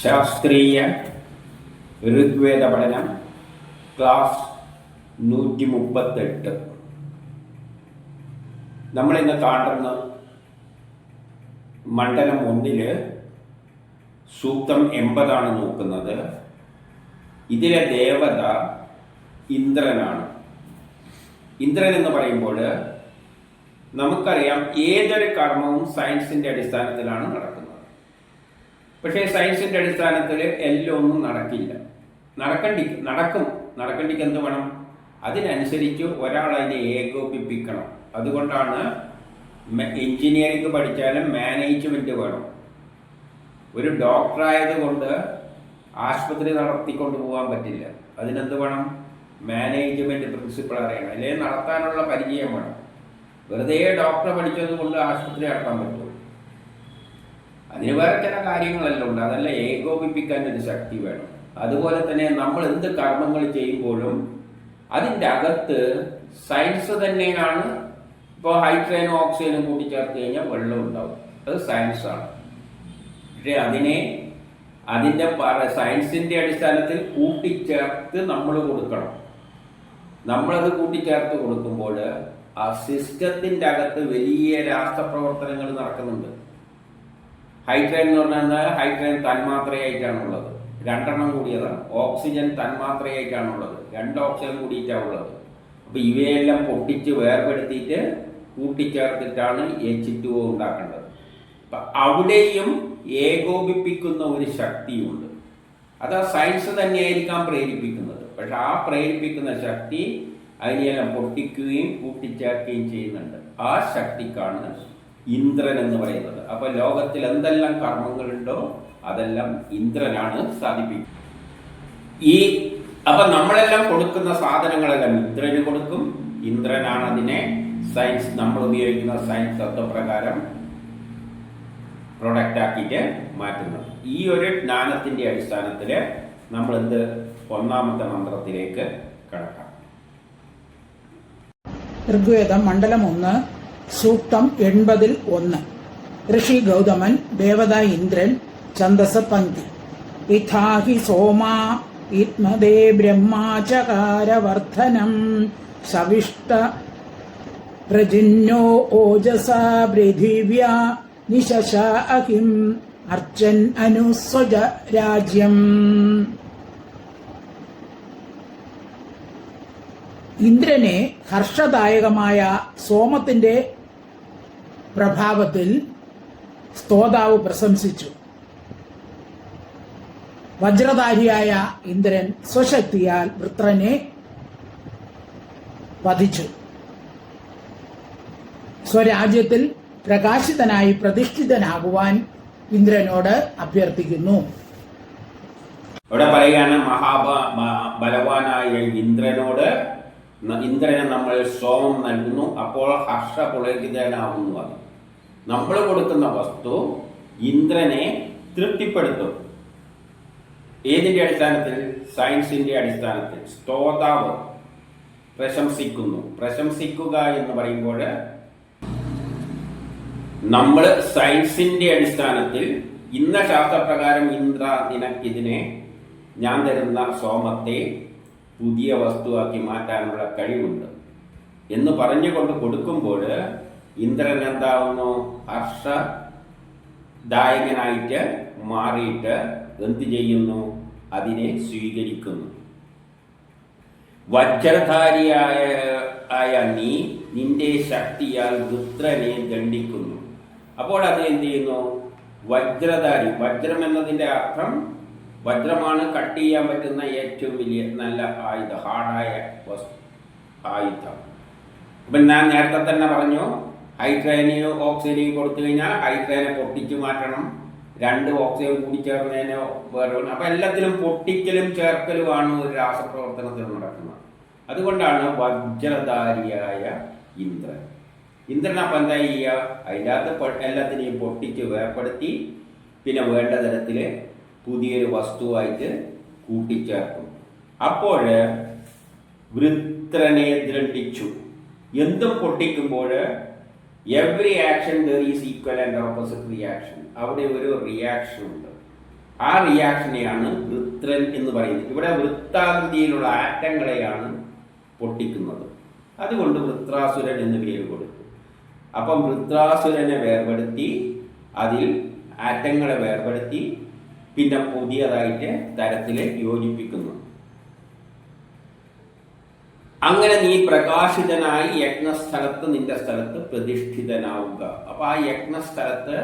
ശാസ്ത്രീയ ഋഗ്വേദ പഠനം ക്ലാസ് 138. നമ്മളിന്ന് കാണുന്ന മണ്ഡലം 1 സൂക്തം 80 നോക്കുന്നത്. ഇതിലെ ദേവത ഇന്ദ്രനാണ്. ഇന്ദ്രൻ എന്ന് പറയുമ്പോൾ നമുക്കറിയാം ഏതൊരു കർമ്മവും സയൻസിൻ്റെ അടിസ്ഥാനത്തിലാണ് നടക്കുന്നത്. പക്ഷേ സയൻസിൻ്റെ അടിസ്ഥാനത്തിൽ എല്ലാം ഒന്നും നടക്കില്ല. നടക്കണ്ടിക്ക് എന്ത് വേണം? അതിനനുസരിച്ച് ഒരാൾ അതിനെ ഏകോപിപ്പിക്കണം. അതുകൊണ്ടാണ് എഞ്ചിനീയറിംഗ് പഠിച്ചാലും മാനേജ്മെൻറ്റ് വേണം. ഒരു ഡോക്ടറായതുകൊണ്ട് ആശുപത്രി നടത്തിക്കൊണ്ട് പോകാൻ പറ്റില്ല. അതിനെന്ത് വേണം? മാനേജ്മെൻറ്റ് പ്രിൻസിപ്പിൾ അറിയണം, അല്ലെങ്കിൽ നടത്താനുള്ള പരിചയം വേണം. വെറുതെ ഡോക്ടർ പഠിച്ചത് കൊണ്ട് ആശുപത്രി നടത്താൻ പറ്റുമോ? അതിന് വേറെ ചില കാര്യങ്ങളെല്ലാം ഉണ്ട്. അതെല്ലാം ഏകോപിപ്പിക്കാൻ ഒരു ശക്തി വേണം. അതുപോലെ തന്നെ നമ്മൾ എന്ത് കർമ്മങ്ങൾ ചെയ്യുമ്പോഴും അതിൻ്റെ അകത്ത് സയൻസ് തന്നെയാണ്. ഇപ്പോൾ ഹൈഡ്രജനും ഓക്സിജനും കൂട്ടിച്ചേർത്ത് കഴിഞ്ഞാൽ വെള്ളം ഉണ്ടാവും. അത് സയൻസാണ്. പക്ഷേ അതിൻ്റെ സയൻസിൻ്റെ അടിസ്ഥാനത്തിൽ കൂട്ടിച്ചേർത്ത് നമ്മൾ കൊടുക്കണം. നമ്മളത് കൂട്ടിച്ചേർത്ത് കൊടുക്കുമ്പോൾ ആ സിസ്റ്റത്തിൻ്റെ അകത്ത് വലിയ രാസപ്രവർത്തനങ്ങൾ നടക്കുന്നുണ്ട്. ഹൈഡ്രജൻ എന്ന് പറഞ്ഞാൽ ഹൈഡ്രജൻ തന്മാത്രയായിട്ടാണുള്ളത്, 2 കൂടിയതാണ്. ഓക്സിജൻ തന്മാത്രയായിട്ടാണുള്ളത്, 2 ഓക്സിജൻ കൂടിയിട്ടാണുള്ളത്. അപ്പോൾ ഇവയെല്ലാം പൊട്ടിച്ച് വേർപെടുത്തിയിട്ട് കൂട്ടിച്ചേർത്തിട്ടാണ് H2O ഉണ്ടാക്കേണ്ടത്. അപ്പം അവിടെയും ഏകോപിപ്പിക്കുന്ന ഒരു ശക്തിയുണ്ട്. അത് ആ സയൻസ് തന്നെയായിരിക്കാം പ്രേരിപ്പിക്കുന്നത്. പക്ഷെ ആ പ്രേരിപ്പിക്കുന്ന ശക്തി അതിനെയെല്ലാം പൊട്ടിക്കുകയും കൂട്ടിച്ചേർക്കുകയും ചെയ്യുന്നുണ്ട്. ആ ശക്തിക്കാണ് ഇന്ദ്രൻ എന്ന് പറയുന്നത്. അപ്പൊ ലോകത്തിൽ എന്തെല്ലാം കർമ്മങ്ങളുണ്ടോ അതെല്ലാം ഇന്ദ്രനാണ് സാധിപ്പിക്കുന്നത്. അപ്പൊ നമ്മളെല്ലാം കൊടുക്കുന്ന സാധനങ്ങളെല്ലാം ഇന്ദ്രന് കൊടുക്കും. ഇന്ദ്രനാണ് അതിനെ നമ്മൾ ഉപയോഗിക്കുന്ന സയൻസ് തത്വപ്രകാരം പ്രൊഡക്റ്റ് ആക്കിയിട്ട് മാറ്റുന്നത്. ഈ ഒരു ജ്ഞാനത്തിന്റെ അടിസ്ഥാനത്തിൽ നമ്മൾ ഒന്നാമത്തെ മന്ത്രത്തിലേക്ക് കടക്കാം. ഋഗ്വേദം മണ്ഡലം 1 സൂക്തം 80-1. ഋഷി ഗൗതമൻ ദേവത ഇന്ദ്രൻ ഛന്ദസ് പങ്ക്തി. ഇഥാഹി സോമാ ഇത്മദേ ബ്രഹ്മാചകാരവർദ്ധനം സവിഷ്ട പ്രജിന്നോ ഓജസാ പൃഥിവ്യാ നിശശ അഹിം അർച്ചൻ അനുസ്വജ രാജ്യം. ഇന്ദ്രനെ ഹർഷദായകമായ സോമത്തിന്റെ പ്രഭാവത്തിൽ സ്തോതാവ് പ്രശംസിച്ചു. വജ്രധാരിയായ ഇന്ദ്രൻ സ്വശക്തിയാൽ വൃത്രനെ വധിച്ചു. സ്വരാജ്യത്തിൽ പ്രകാശിതനായി പ്രതിഷ്ഠിതനാകുവാൻ ഇന്ദ്രനോട് അഭ്യർത്ഥിക്കുന്നു. ഇവിടെ പറയുകയാണ് ബലവാനായ ഇന്ദ്രനെ നമ്മൾ സോമം നൽകുന്നു, അപ്പോൾ ഹർഷപുളകിതനാവുന്നു. അത് നമ്മൾ കൊടുക്കുന്ന വസ്തു ഇന്ദ്രനെ തൃപ്തിപ്പെടുത്തും. ഏതിന്റെ അടിസ്ഥാനത്തിൽ? സയൻസിന്റെ അടിസ്ഥാനത്തിൽ. സ്തോതാവ് പ്രശംസിക്കുന്നു. പ്രശംസിക്കുക എന്ന് പറയുമ്പോൾ നമ്മൾ സയൻസിന്റെ അടിസ്ഥാനത്തിൽ ഇന്ന ശാസ്ത്രപ്രകാരം ഇന്ദ്ര ഇതിനെ ഞാൻ തരുന്ന സോമത്തെ പുതിയ വസ്തുവാക്കി മാറ്റാനുള്ള കഴിവുണ്ട് എന്ന് പറഞ്ഞുകൊണ്ട് കൊടുക്കുമ്പോൾ ഇന്ദ്രൻ എന്താവുന്നു? ഹർഷദായകനായിട്ട് മാറിയിട്ട് എന്ത് ചെയ്യുന്നു? അതിനെ സ്വീകരിക്കുന്നു. വജ്രധാരിയായ നിന്റെ ശക്തിയാൽ വൃത്രനെ ദണ്ഡിക്കുന്നു. അപ്പോൾ അത് എന്ത് ചെയ്യുന്നു? വജ്രധാരി. വജ്രം എന്നതിൻ്റെ അർത്ഥം വജ്രമാണ് കട്ട് ചെയ്യാൻ പറ്റുന്ന ഏറ്റവും വലിയ നല്ല ആയുധം, ഹാർഡായ ആയുധം. അപ്പം ഞാൻ നേരത്തെ തന്നെ പറഞ്ഞു, ഹൈഡ്രജനെയോ ഓക്സിജനെയോ കൊടുത്തു കഴിഞ്ഞാൽ ഹൈഡ്രജനെ പൊട്ടിച്ചു മാറ്റണം, 2 ഓക്സിജൻ കൂടി ചേർന്നതിനോ വേറെ. അപ്പം എല്ലാത്തിലും പൊട്ടിക്കലും ചേർക്കലുമാണ് ഒരു രാസപ്രവർത്തനത്തിൽ നടക്കുന്നത്. അതുകൊണ്ടാണ് വജ്രധാരിയായ ഇന്ദ്രൻ. ഇന്ദ്രൻ അപ്പം എന്താ ചെയ്യുക? അതിനകത്ത് എല്ലാത്തിനെയും പൊട്ടിച്ച് വേർപ്പെടുത്തി പിന്നെ വേണ്ട തരത്തിൽ പുതിയൊരു വസ്തുവായിട്ട് കൂട്ടിച്ചേർക്കും. അപ്പോൾ വൃത്രനെ ദണ്ഡിച്ചു. എന്തും പൊട്ടിക്കുമ്പോൾ every action there is equal and opposite reaction. അവിടെ ഒരു റിയാക്ഷൻ ഉണ്ട്. ആ റിയാക്ഷനെയാണ് വൃത്രൻ എന്ന് പറയുന്നത്. ഇവിടെ വൃത്താകൃതിയിലുള്ള ആറ്റങ്ങളെയാണ് പൊട്ടിക്കുന്നത്. അതുകൊണ്ട് വൃത്രാസുരൻ എന്ന് പേര് കൊടുത്തു. അപ്പം വൃത്രാസുരനെ വേർപെടുത്തി, അതിൽ ആറ്റങ്ങളെ വേർപെടുത്തി, പിന്നെ പുതിയതായിട്ട് തരത്തിൽ യോജിപ്പിക്കുന്നു. അങ്ങനെ നീ പ്രകാശിതനായി യജ്ഞസ്ഥലത്ത്, നിന്റെ സ്ഥലത്ത് പ്രതിഷ്ഠിതനാവുക. അപ്പൊ ആ യജ്ഞസ്ഥലത്ത്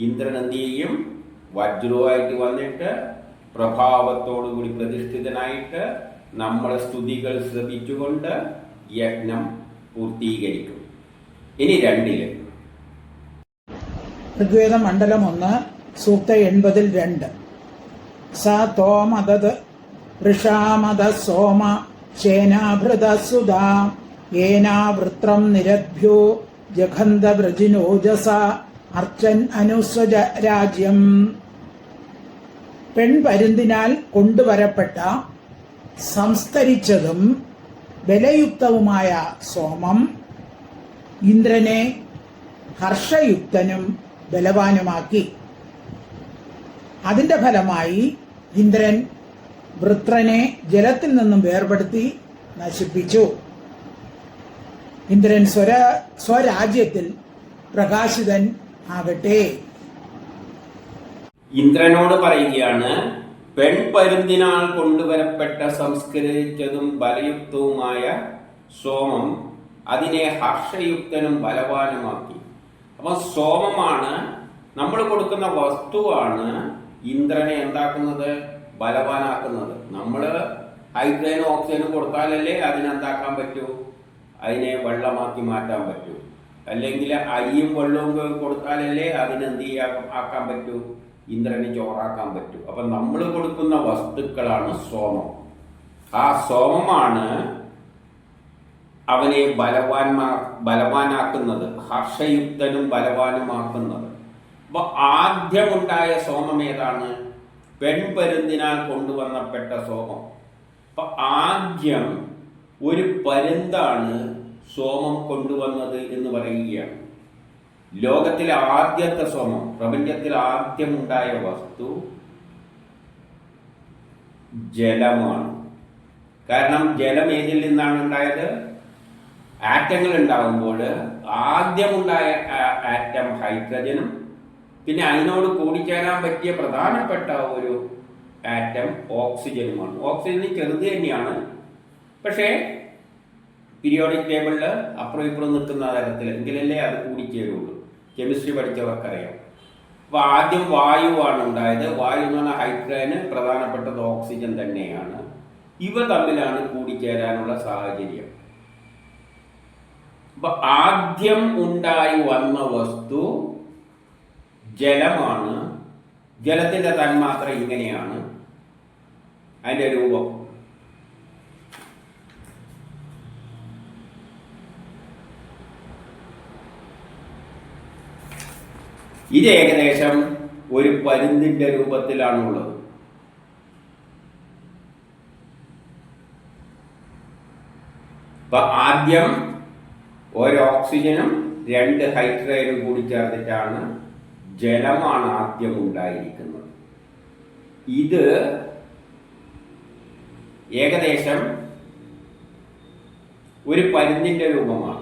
ഇന്ദ്രൻ എന്ത് ചെയ്യും? വജ്രവുമായിട്ട് വന്നിട്ട് പ്രഭാവത്തോടുകൂടി പ്രതിഷ്ഠിതനായിട്ട് നമ്മളെ സ്തുതികൾ ശ്രമിച്ചുകൊണ്ട് യജ്ഞം പൂർത്തീകരിക്കും. ഇനി 2 ഋഗ്വേദം മണ്ഡലം 1 സൂക്ത 80-2 സ തോമദത് വൃഷാമദ സോമ ശേനാഭൃത സുധാ ഏനാവൃത്രം നിരഭ്യോ ജഖന്ത വ്രജിനോജസ അർച്ചൻ അനുസ്വജ രാജ്യം. പെൺപരുന്തിനാൽ കൊണ്ടുവരപ്പെട്ട സംസ്കരിച്ചതും ബലയുക്തവുമായ സോമം ഇന്ദ്രനെ ഹർഷയുക്തനും ബലവാനുമാക്കി. അതിന്റെ ഫലമായി ഇന്ദ്രൻ വൃത്രനെ ജലത്തിൽ നിന്നും വേർപെടുത്തി നശിപ്പിച്ചു. ഇന്ദ്രൻ സ്വരാജ്യത്തിൽ പ്രകാശിതൻ ആകട്ടെ. ഇന്ദ്രനോട് പറയുകയാണ്, പെൺപരുന്തിനാൽ കൊണ്ടുവരപ്പെട്ട സംസ്കരിച്ചതും ബലയുക്തവുമായ സോമം അതിനെ ഹർഷയുക്തനും ബലവാനുമാക്കി. അപ്പൊ സോമമാണ്, നമ്മൾ കൊടുക്കുന്ന വസ്തുവാണ് ഇന്ദ്രനെ എന്താക്കുന്നത്? ബലവാനാക്കുന്നത്. നമ്മൾ ഹൈഡ്രജനും ഓക്സിജനും കൊടുത്താലല്ലേ അതിനെന്താക്കാൻ പറ്റൂ? അതിനെ വെള്ളമാക്കി മാറ്റാൻ പറ്റൂ. അല്ലെങ്കിൽ അരിയും വെള്ളവും കൊടുത്താലല്ലേ അതിനെന്ത് ആക്കാൻ പറ്റൂ? ഇന്ദ്രനെ ചോറാക്കാൻ പറ്റൂ. അപ്പൊ നമ്മൾ കൊടുക്കുന്ന വസ്തുക്കളാണ് സോമം. ആ സോമമാണ് അവനെ ബലവാനാക്കുന്നത്, ഹർഷയുക്തനും ബലവാനുമാക്കുന്നത്. അപ്പൊ ആദ്യമുണ്ടായ സോമം ഏതാണ്? പെൺപരുന്തിനാൽ കൊണ്ടുവന്നപ്പെട്ട സോമം. അപ്പൊ ആദ്യം ഒരു പരുന്താണ് സോമം കൊണ്ടുവന്നത് എന്ന് പറയുകയാണ്. ലോകത്തിലെ ആദ്യത്തെ സോമം, പ്രപഞ്ചത്തിൽ ആദ്യമുണ്ടായ വസ്തു ജലമാണ്. കാരണം ജലം ഏതിൽ നിന്നാണ് ഉണ്ടായത്? ആറ്റങ്ങൾ ഉണ്ടാകുമ്പോൾ ആദ്യമുണ്ടായ ആറ്റം ഹൈഡ്രജനും പിന്നെ അതിനോട് കൂടിച്ചേരാൻ പറ്റിയ പ്രധാനപ്പെട്ട ഒരു ആറ്റം ഓക്സിജനുമാണ്. ഓക്സിജന് ചെറുത് തന്നെയാണ്, പക്ഷേ പീരിയോഡിക് ടേബിളിൽ അപ്പുറം ഇപ്പുറം നിൽക്കുന്ന തരത്തിൽ എങ്കിലല്ലേ അത് കൂടിച്ചേരുള്ളൂ. കെമിസ്ട്രി പഠിച്ചവർക്കറിയാം. അപ്പോൾ ആദ്യം വായുവാണ് ഉണ്ടായത്. വായു എന്ന് പറഞ്ഞാൽ ഹൈഡ്രജന്, പ്രധാനപ്പെട്ടത് ഓക്സിജൻ തന്നെയാണ്. ഇവ തമ്മിലാണ് കൂടിച്ചേരാനുള്ള സാഹചര്യം. അപ്പൊ ആദ്യം ഉണ്ടായി വന്ന വസ്തു ജലമാണ്. ജലത്തിന്റെ തന്മാത്ര ഇങ്ങനെയാണ് അതിന്റെ രൂപം. ഇത് ഏകദേശം ഒരു പരുന്തിന്റെ രൂപത്തിലാണുള്ളത്. അപ്പൊ ആദ്യം ഒരു ഓക്സിജനും 2 ഹൈഡ്രജനും കൂടി ചേർത്തിട്ടാണ് ജലമാണ് ആദ്യം ഉണ്ടായിരിക്കുന്നത്. ഇത് ഏകദേശം ഒരു പരുന്തിന്റെ രൂപമാണ്.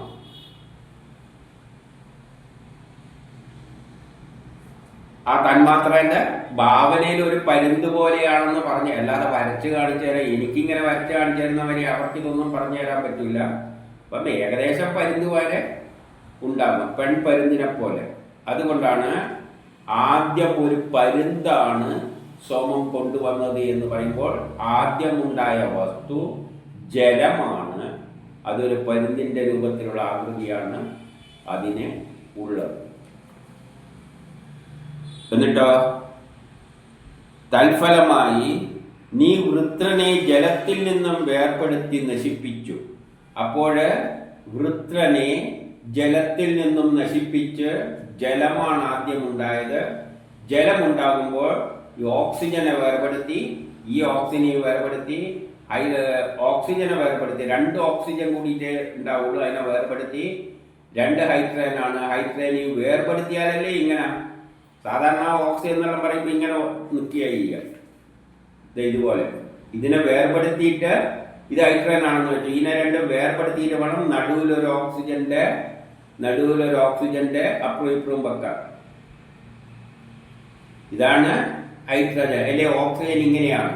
ആ തന്മാത്രന്റെ ഭാവനയിൽ ഒരു പരുന്ത് പോലെയാണെന്ന് പറഞ്ഞ്, അല്ലാതെ വരച്ച് കാണിച്ചു തരാം, എനിക്കിങ്ങനെ വരച്ച് കാണിച്ചു തരുന്നവരെ അവർക്ക് ഇതൊന്നും പറഞ്ഞു തരാൻ പറ്റില്ല. അപ്പം ഏകദേശം പരുന്ത് പോലെ ഉണ്ടാകും, പെൺപരുന്തിനെ പോലെ. അതുകൊണ്ടാണ് ആദ്യം ഒരു പരുന്താണ് സോമം കൊണ്ടുവന്നത് എന്ന് പറയുമ്പോൾ ആദ്യം ഉണ്ടായ വസ്തു ജലമാണ്. അതൊരു പരുന്തിന്റെ രൂപത്തിലുള്ള ആകൃതിയാണ് അതിന് ഉള്ളത്. എന്നിട്ടോ തൽഫലമായി നീ വൃത്രനെ ജലത്തിൽ നിന്നും വേർപെടുത്തി നശിപ്പിച്ചു. അപ്പോൾ വൃത്രനെ ജലത്തിൽ നിന്നും നശിപ്പിച്ച്, ജലമാണ് ആദ്യം ഉണ്ടായത്. ജലമുണ്ടാകുമ്പോൾ ഈ ഓക്സിജനെ വേർപെടുത്തി, ഈ ഓക്സിജനെ വേർപെടുത്തി, ഓക്സിജനെ വേർപെടുത്തി, 2 ഓക്സിജൻ കൂടിയിട്ട് ഉണ്ടാവുള്ളൂ, അതിനെ വേർപെടുത്തി. 2 ഹൈഡ്രജനാണ്. ഹൈഡ്രജനെ വേർപെടുത്തിയാലല്ലേ ഇങ്ങനെ സാധാരണ ഓക്സിജൻ എന്നെല്ലാം പറയുമ്പോൾ ഇങ്ങനെ നിൽക്കുക ചെയ്യുക, ഇതുപോലെ ഇതിനെ വേർപെടുത്തിയിട്ട് ഇത് ഹൈഡ്രജൻ ആണെന്ന് വെച്ചു. ഇതിനെ രണ്ടും വേർപെടുത്തിയിട്ട് വേണം നടുവിലൊരു ഓക്സിജന്റെ അപ്പുറം ഇപ്പുറം വെക്കാം. ഇതാണ് ഹൈഡ്രജൻ അല്ലെ ഓക്സിജൻ. ഇങ്ങനെയാണ്.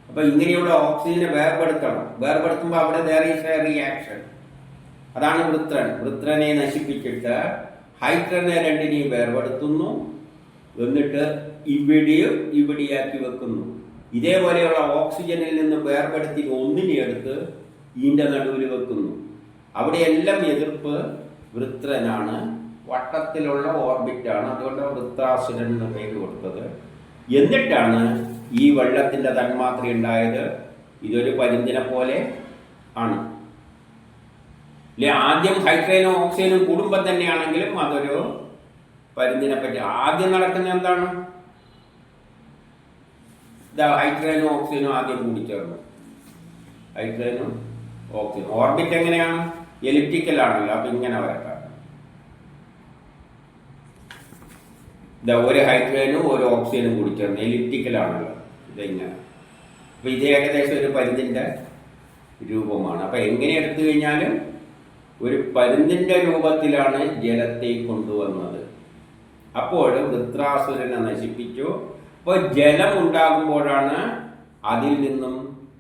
അപ്പൊ ഇങ്ങനെയുള്ള ഓക്സിജനെ വേർപെടുത്തണം. വേർപെടുത്തുമ്പോൾ അവിടെ there is a reaction. അതാണ് വൃത്രനെ നശിപ്പിച്ചിട്ട് ഹൈഡ്രജനെ രണ്ടിനെയും വേർപെടുത്തുന്നു. എന്നിട്ട് ഇവിടെയാക്കി വെക്കുന്നു. ഇതേപോലെയുള്ള ഓക്സിജനിൽ നിന്ന് വേർപെടുത്തി ഒന്നിനെ എടുത്ത് ഇതിന്റെ നടുവിൽ വെക്കുന്നു. അവിടെയെല്ലാം എതിർപ്പ് വൃത്രനാണ്. വട്ടത്തിലുള്ള ഓർബിറ്റാണ്. അതുകൊണ്ട് വൃത്രാസുരൻ എന്ന് പേര് കൊടുത്തത്. എന്നിട്ടാണ് ഈ വെള്ളത്തിന്റെ തന്മാത്ര ഉണ്ടായത്. ഇതൊരു പരുന്തിനെ പോലെ ആണ്. ആദ്യം ഹൈഡ്രജനും ഓക്സിജനും കുടുംബം തന്നെയാണെങ്കിലും അതൊരു പരുന്തിനെ പറ്റി. ആദ്യം നടക്കുന്ന എന്താണ്? ഹൈഡ്രജനും ഓക്സിജനും ആദ്യം കൂടിച്ചേർന്നു. ഹൈഡ്രജനും ഓക്സിജൻ ഓർബിറ്റ് എങ്ങനെയാണ്? എലിപ്റ്റിക്കൽ ആണല്ലോ. അപ്പൊ ഇങ്ങനെ വരക്കാം. ഒരു ഹൈഡ്രജനും ഒരു ഓക്സിജനും കൂടി ചേർന്ന് എലിപ്റ്റിക്കൽ ആണല്ലോ. ഇതെങ്ങനെ. അപ്പൊ ഇത് ഏകദേശം ഒരു പരുന്തിന്റെ രൂപമാണ്. അപ്പൊ എങ്ങനെ എടുത്തു കഴിഞ്ഞാലും ഒരു പരുന്തിന്റെ രൂപത്തിലാണ് ജലത്തെ കൊണ്ടുവന്നത്. അപ്പോൾ വൃത്രാസുരനെ നശിപ്പിച്ചു. അപ്പോൾ ജലം ഉണ്ടാകുമ്പോഴാണ് അതിൽ നിന്നും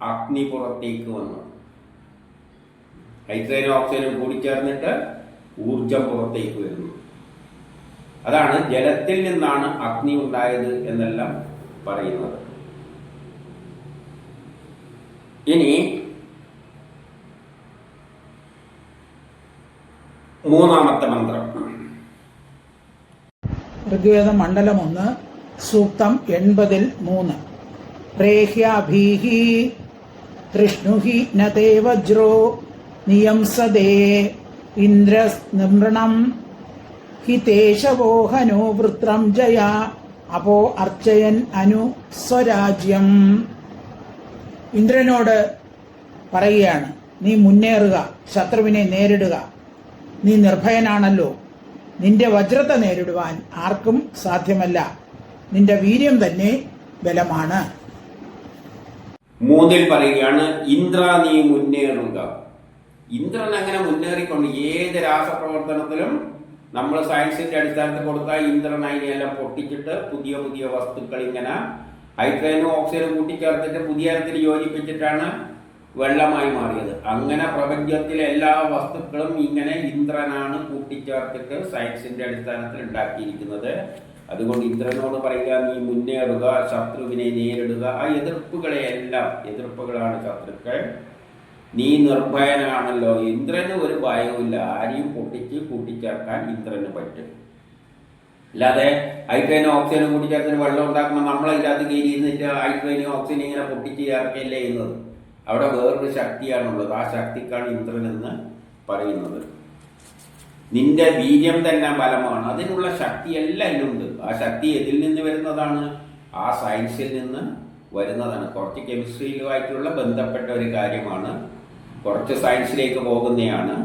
അഗ്നി പുറത്തേക്ക് വന്നത്. ഹൈഡ്രജനും ഓക്സിജനും കൂടിച്ചേർന്നിട്ട് ഊർജം പുറത്തേക്ക് വരുന്നു. അതാണ് ജലത്തിൽ നിന്നാണ് അഗ്നി ഉണ്ടായത് എന്നെല്ലാം പറയുന്നത്. ഇനി മൂന്നാമത്തെ മന്ത്രം. ഋഗ്വേദം മണ്ഡലം 1 സൂക്തം 80-3. പ്രേഹ്യാഭീഹി തൃഷ്ണുഹി നതേ വജ്രോ നിയംസദേ ഇന്ദ്രനൃണം ഹിതേശവോഹനോ വൃത്രം ജയ അപോ അർച്ചയൻ അനു സ്വരാജ്യം. ഇന്ദ്രനോട് പറയുകയാണ്, നീ മുന്നേറുക, ശത്രുവിനെ നേരിടുക. നീ നിർഭയനാണല്ലോ. നിന്റെ വജ്രത്തെ നേരിടുവാൻ ആർക്കും സാധ്യമല്ല. നിന്റെ വീര്യം തന്നെ ബലമാണ്. 3 പറയുകയാണ്, ഇന്ദ്ര നീ മുന്നേറുക. ഇന്ദ്രൻ അങ്ങനെ മുന്നേറിക്കൊണ്ട് ഏത് രാസപ്രവർത്തനത്തിലും നമ്മൾ സയൻസിന്റെ അടിസ്ഥാനത്തിൽ കൊടുത്താൽ ഇന്ദ്രൻ അതിനെല്ലാം പൊട്ടിച്ചിട്ട് പുതിയ പുതിയ വസ്തുക്കൾ ഇങ്ങനെ ഹൈഡ്രജനും ഓക്സിജനും കൂട്ടിച്ചേർത്തിട്ട് പുതിയ തരത്തിൽ യോജിപ്പിച്ചിട്ടാണ് വെള്ളമായി മാറിയത്. അങ്ങനെ പ്രപഞ്ചത്തിലെ എല്ലാ വസ്തുക്കളും ഇങ്ങനെ ഇന്ദ്രനാണ് കൂട്ടിച്ചേർത്തിട്ട് സയൻസിന്റെ അടിസ്ഥാനത്തിൽ ഉണ്ടാക്കിയിരിക്കുന്നത്. അതുകൊണ്ട് ഇന്ദ്രനോട് പറയുക, നീ മുന്നേറുക, ശത്രുവിനെ നേരിടുക. ആ എതിർപ്പുകളാണ് ശത്രുക്കൾ. നീ നിർഭയനാണല്ലോ. ഇന്ദ്രന് ഒരു ഭയവുമില്ല. ആരെയും പൊട്ടിച്ച് കൂട്ടിച്ചേർക്കാൻ ഇന്ദ്രന് പറ്റും. അല്ലാതെ ഹൈഡ്രജനും ഓക്സിജനും കൂട്ടിച്ചേർത്തിന് വെള്ളം ഉണ്ടാക്കുമ്പോൾ നമ്മളതിനകത്ത് കയറി ഇരുന്നിട്ട് ഹൈഡ്രജനും ഓക്സിജനും ഇങ്ങനെ പൊട്ടിച്ച് ചേർക്കല്ലേ ചെയ്യുന്നത്. അവിടെ വേറൊരു ശക്തിയാണുള്ളത്. ആ ശക്തിക്കാണ് ഇന്ദ്രൻ എന്ന് പറയുന്നത്. നിന്റെ വീര്യം തന്നെ ബലമാണ്. അതിനുള്ള ശക്തി എല്ലാം ഉണ്ട്. ആ ശക്തി എതിൽ നിന്ന് വരുന്നതാണ്? ആ സയൻസിൽ നിന്ന് വരുന്നതാണ്. കുറച്ച് കെമിസ്ട്രിയിലുമായിട്ടുള്ള ബന്ധപ്പെട്ട ഒരു കാര്യമാണ്. കുറച്ച് സയൻസിലേക്ക് പോകുന്നതാണ്.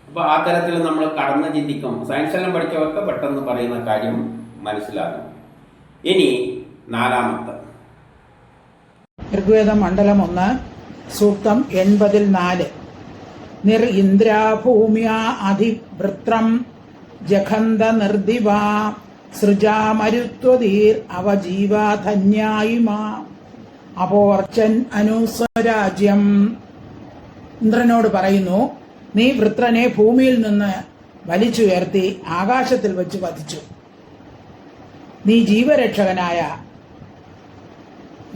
അപ്പോൾ ആ തരത്തിൽ നമ്മൾ കടന്ന് ചിന്തിക്കും. സയൻസെല്ലാം പഠിച്ചവർക്ക് പെട്ടെന്ന് പറയുന്ന കാര്യം മനസ്സിലാകും. ഇനി 4. ഋഗ്വേദം മണ്ഡലം 1 സൂക്തം 80-4. നിർ ഇന്ദ്രാഭൂമ്യാ അധിവൃത്രം ജഖന്ത നിർദിവാ സൃജാമരുത്വതീർ അവജീവാധന്യായിമാ അപോർച്ചൻ അനുസ്വരാജ്യം. ഇന്ദ്രനോട് പറയുന്നു, നീ വൃത്രനെ ഭൂമിയിൽ നിന്ന് വലിച്ചുയർത്തി ആകാശത്തിൽ വെച്ച് വധിച്ചു. നീ ജീവരക്ഷകനായ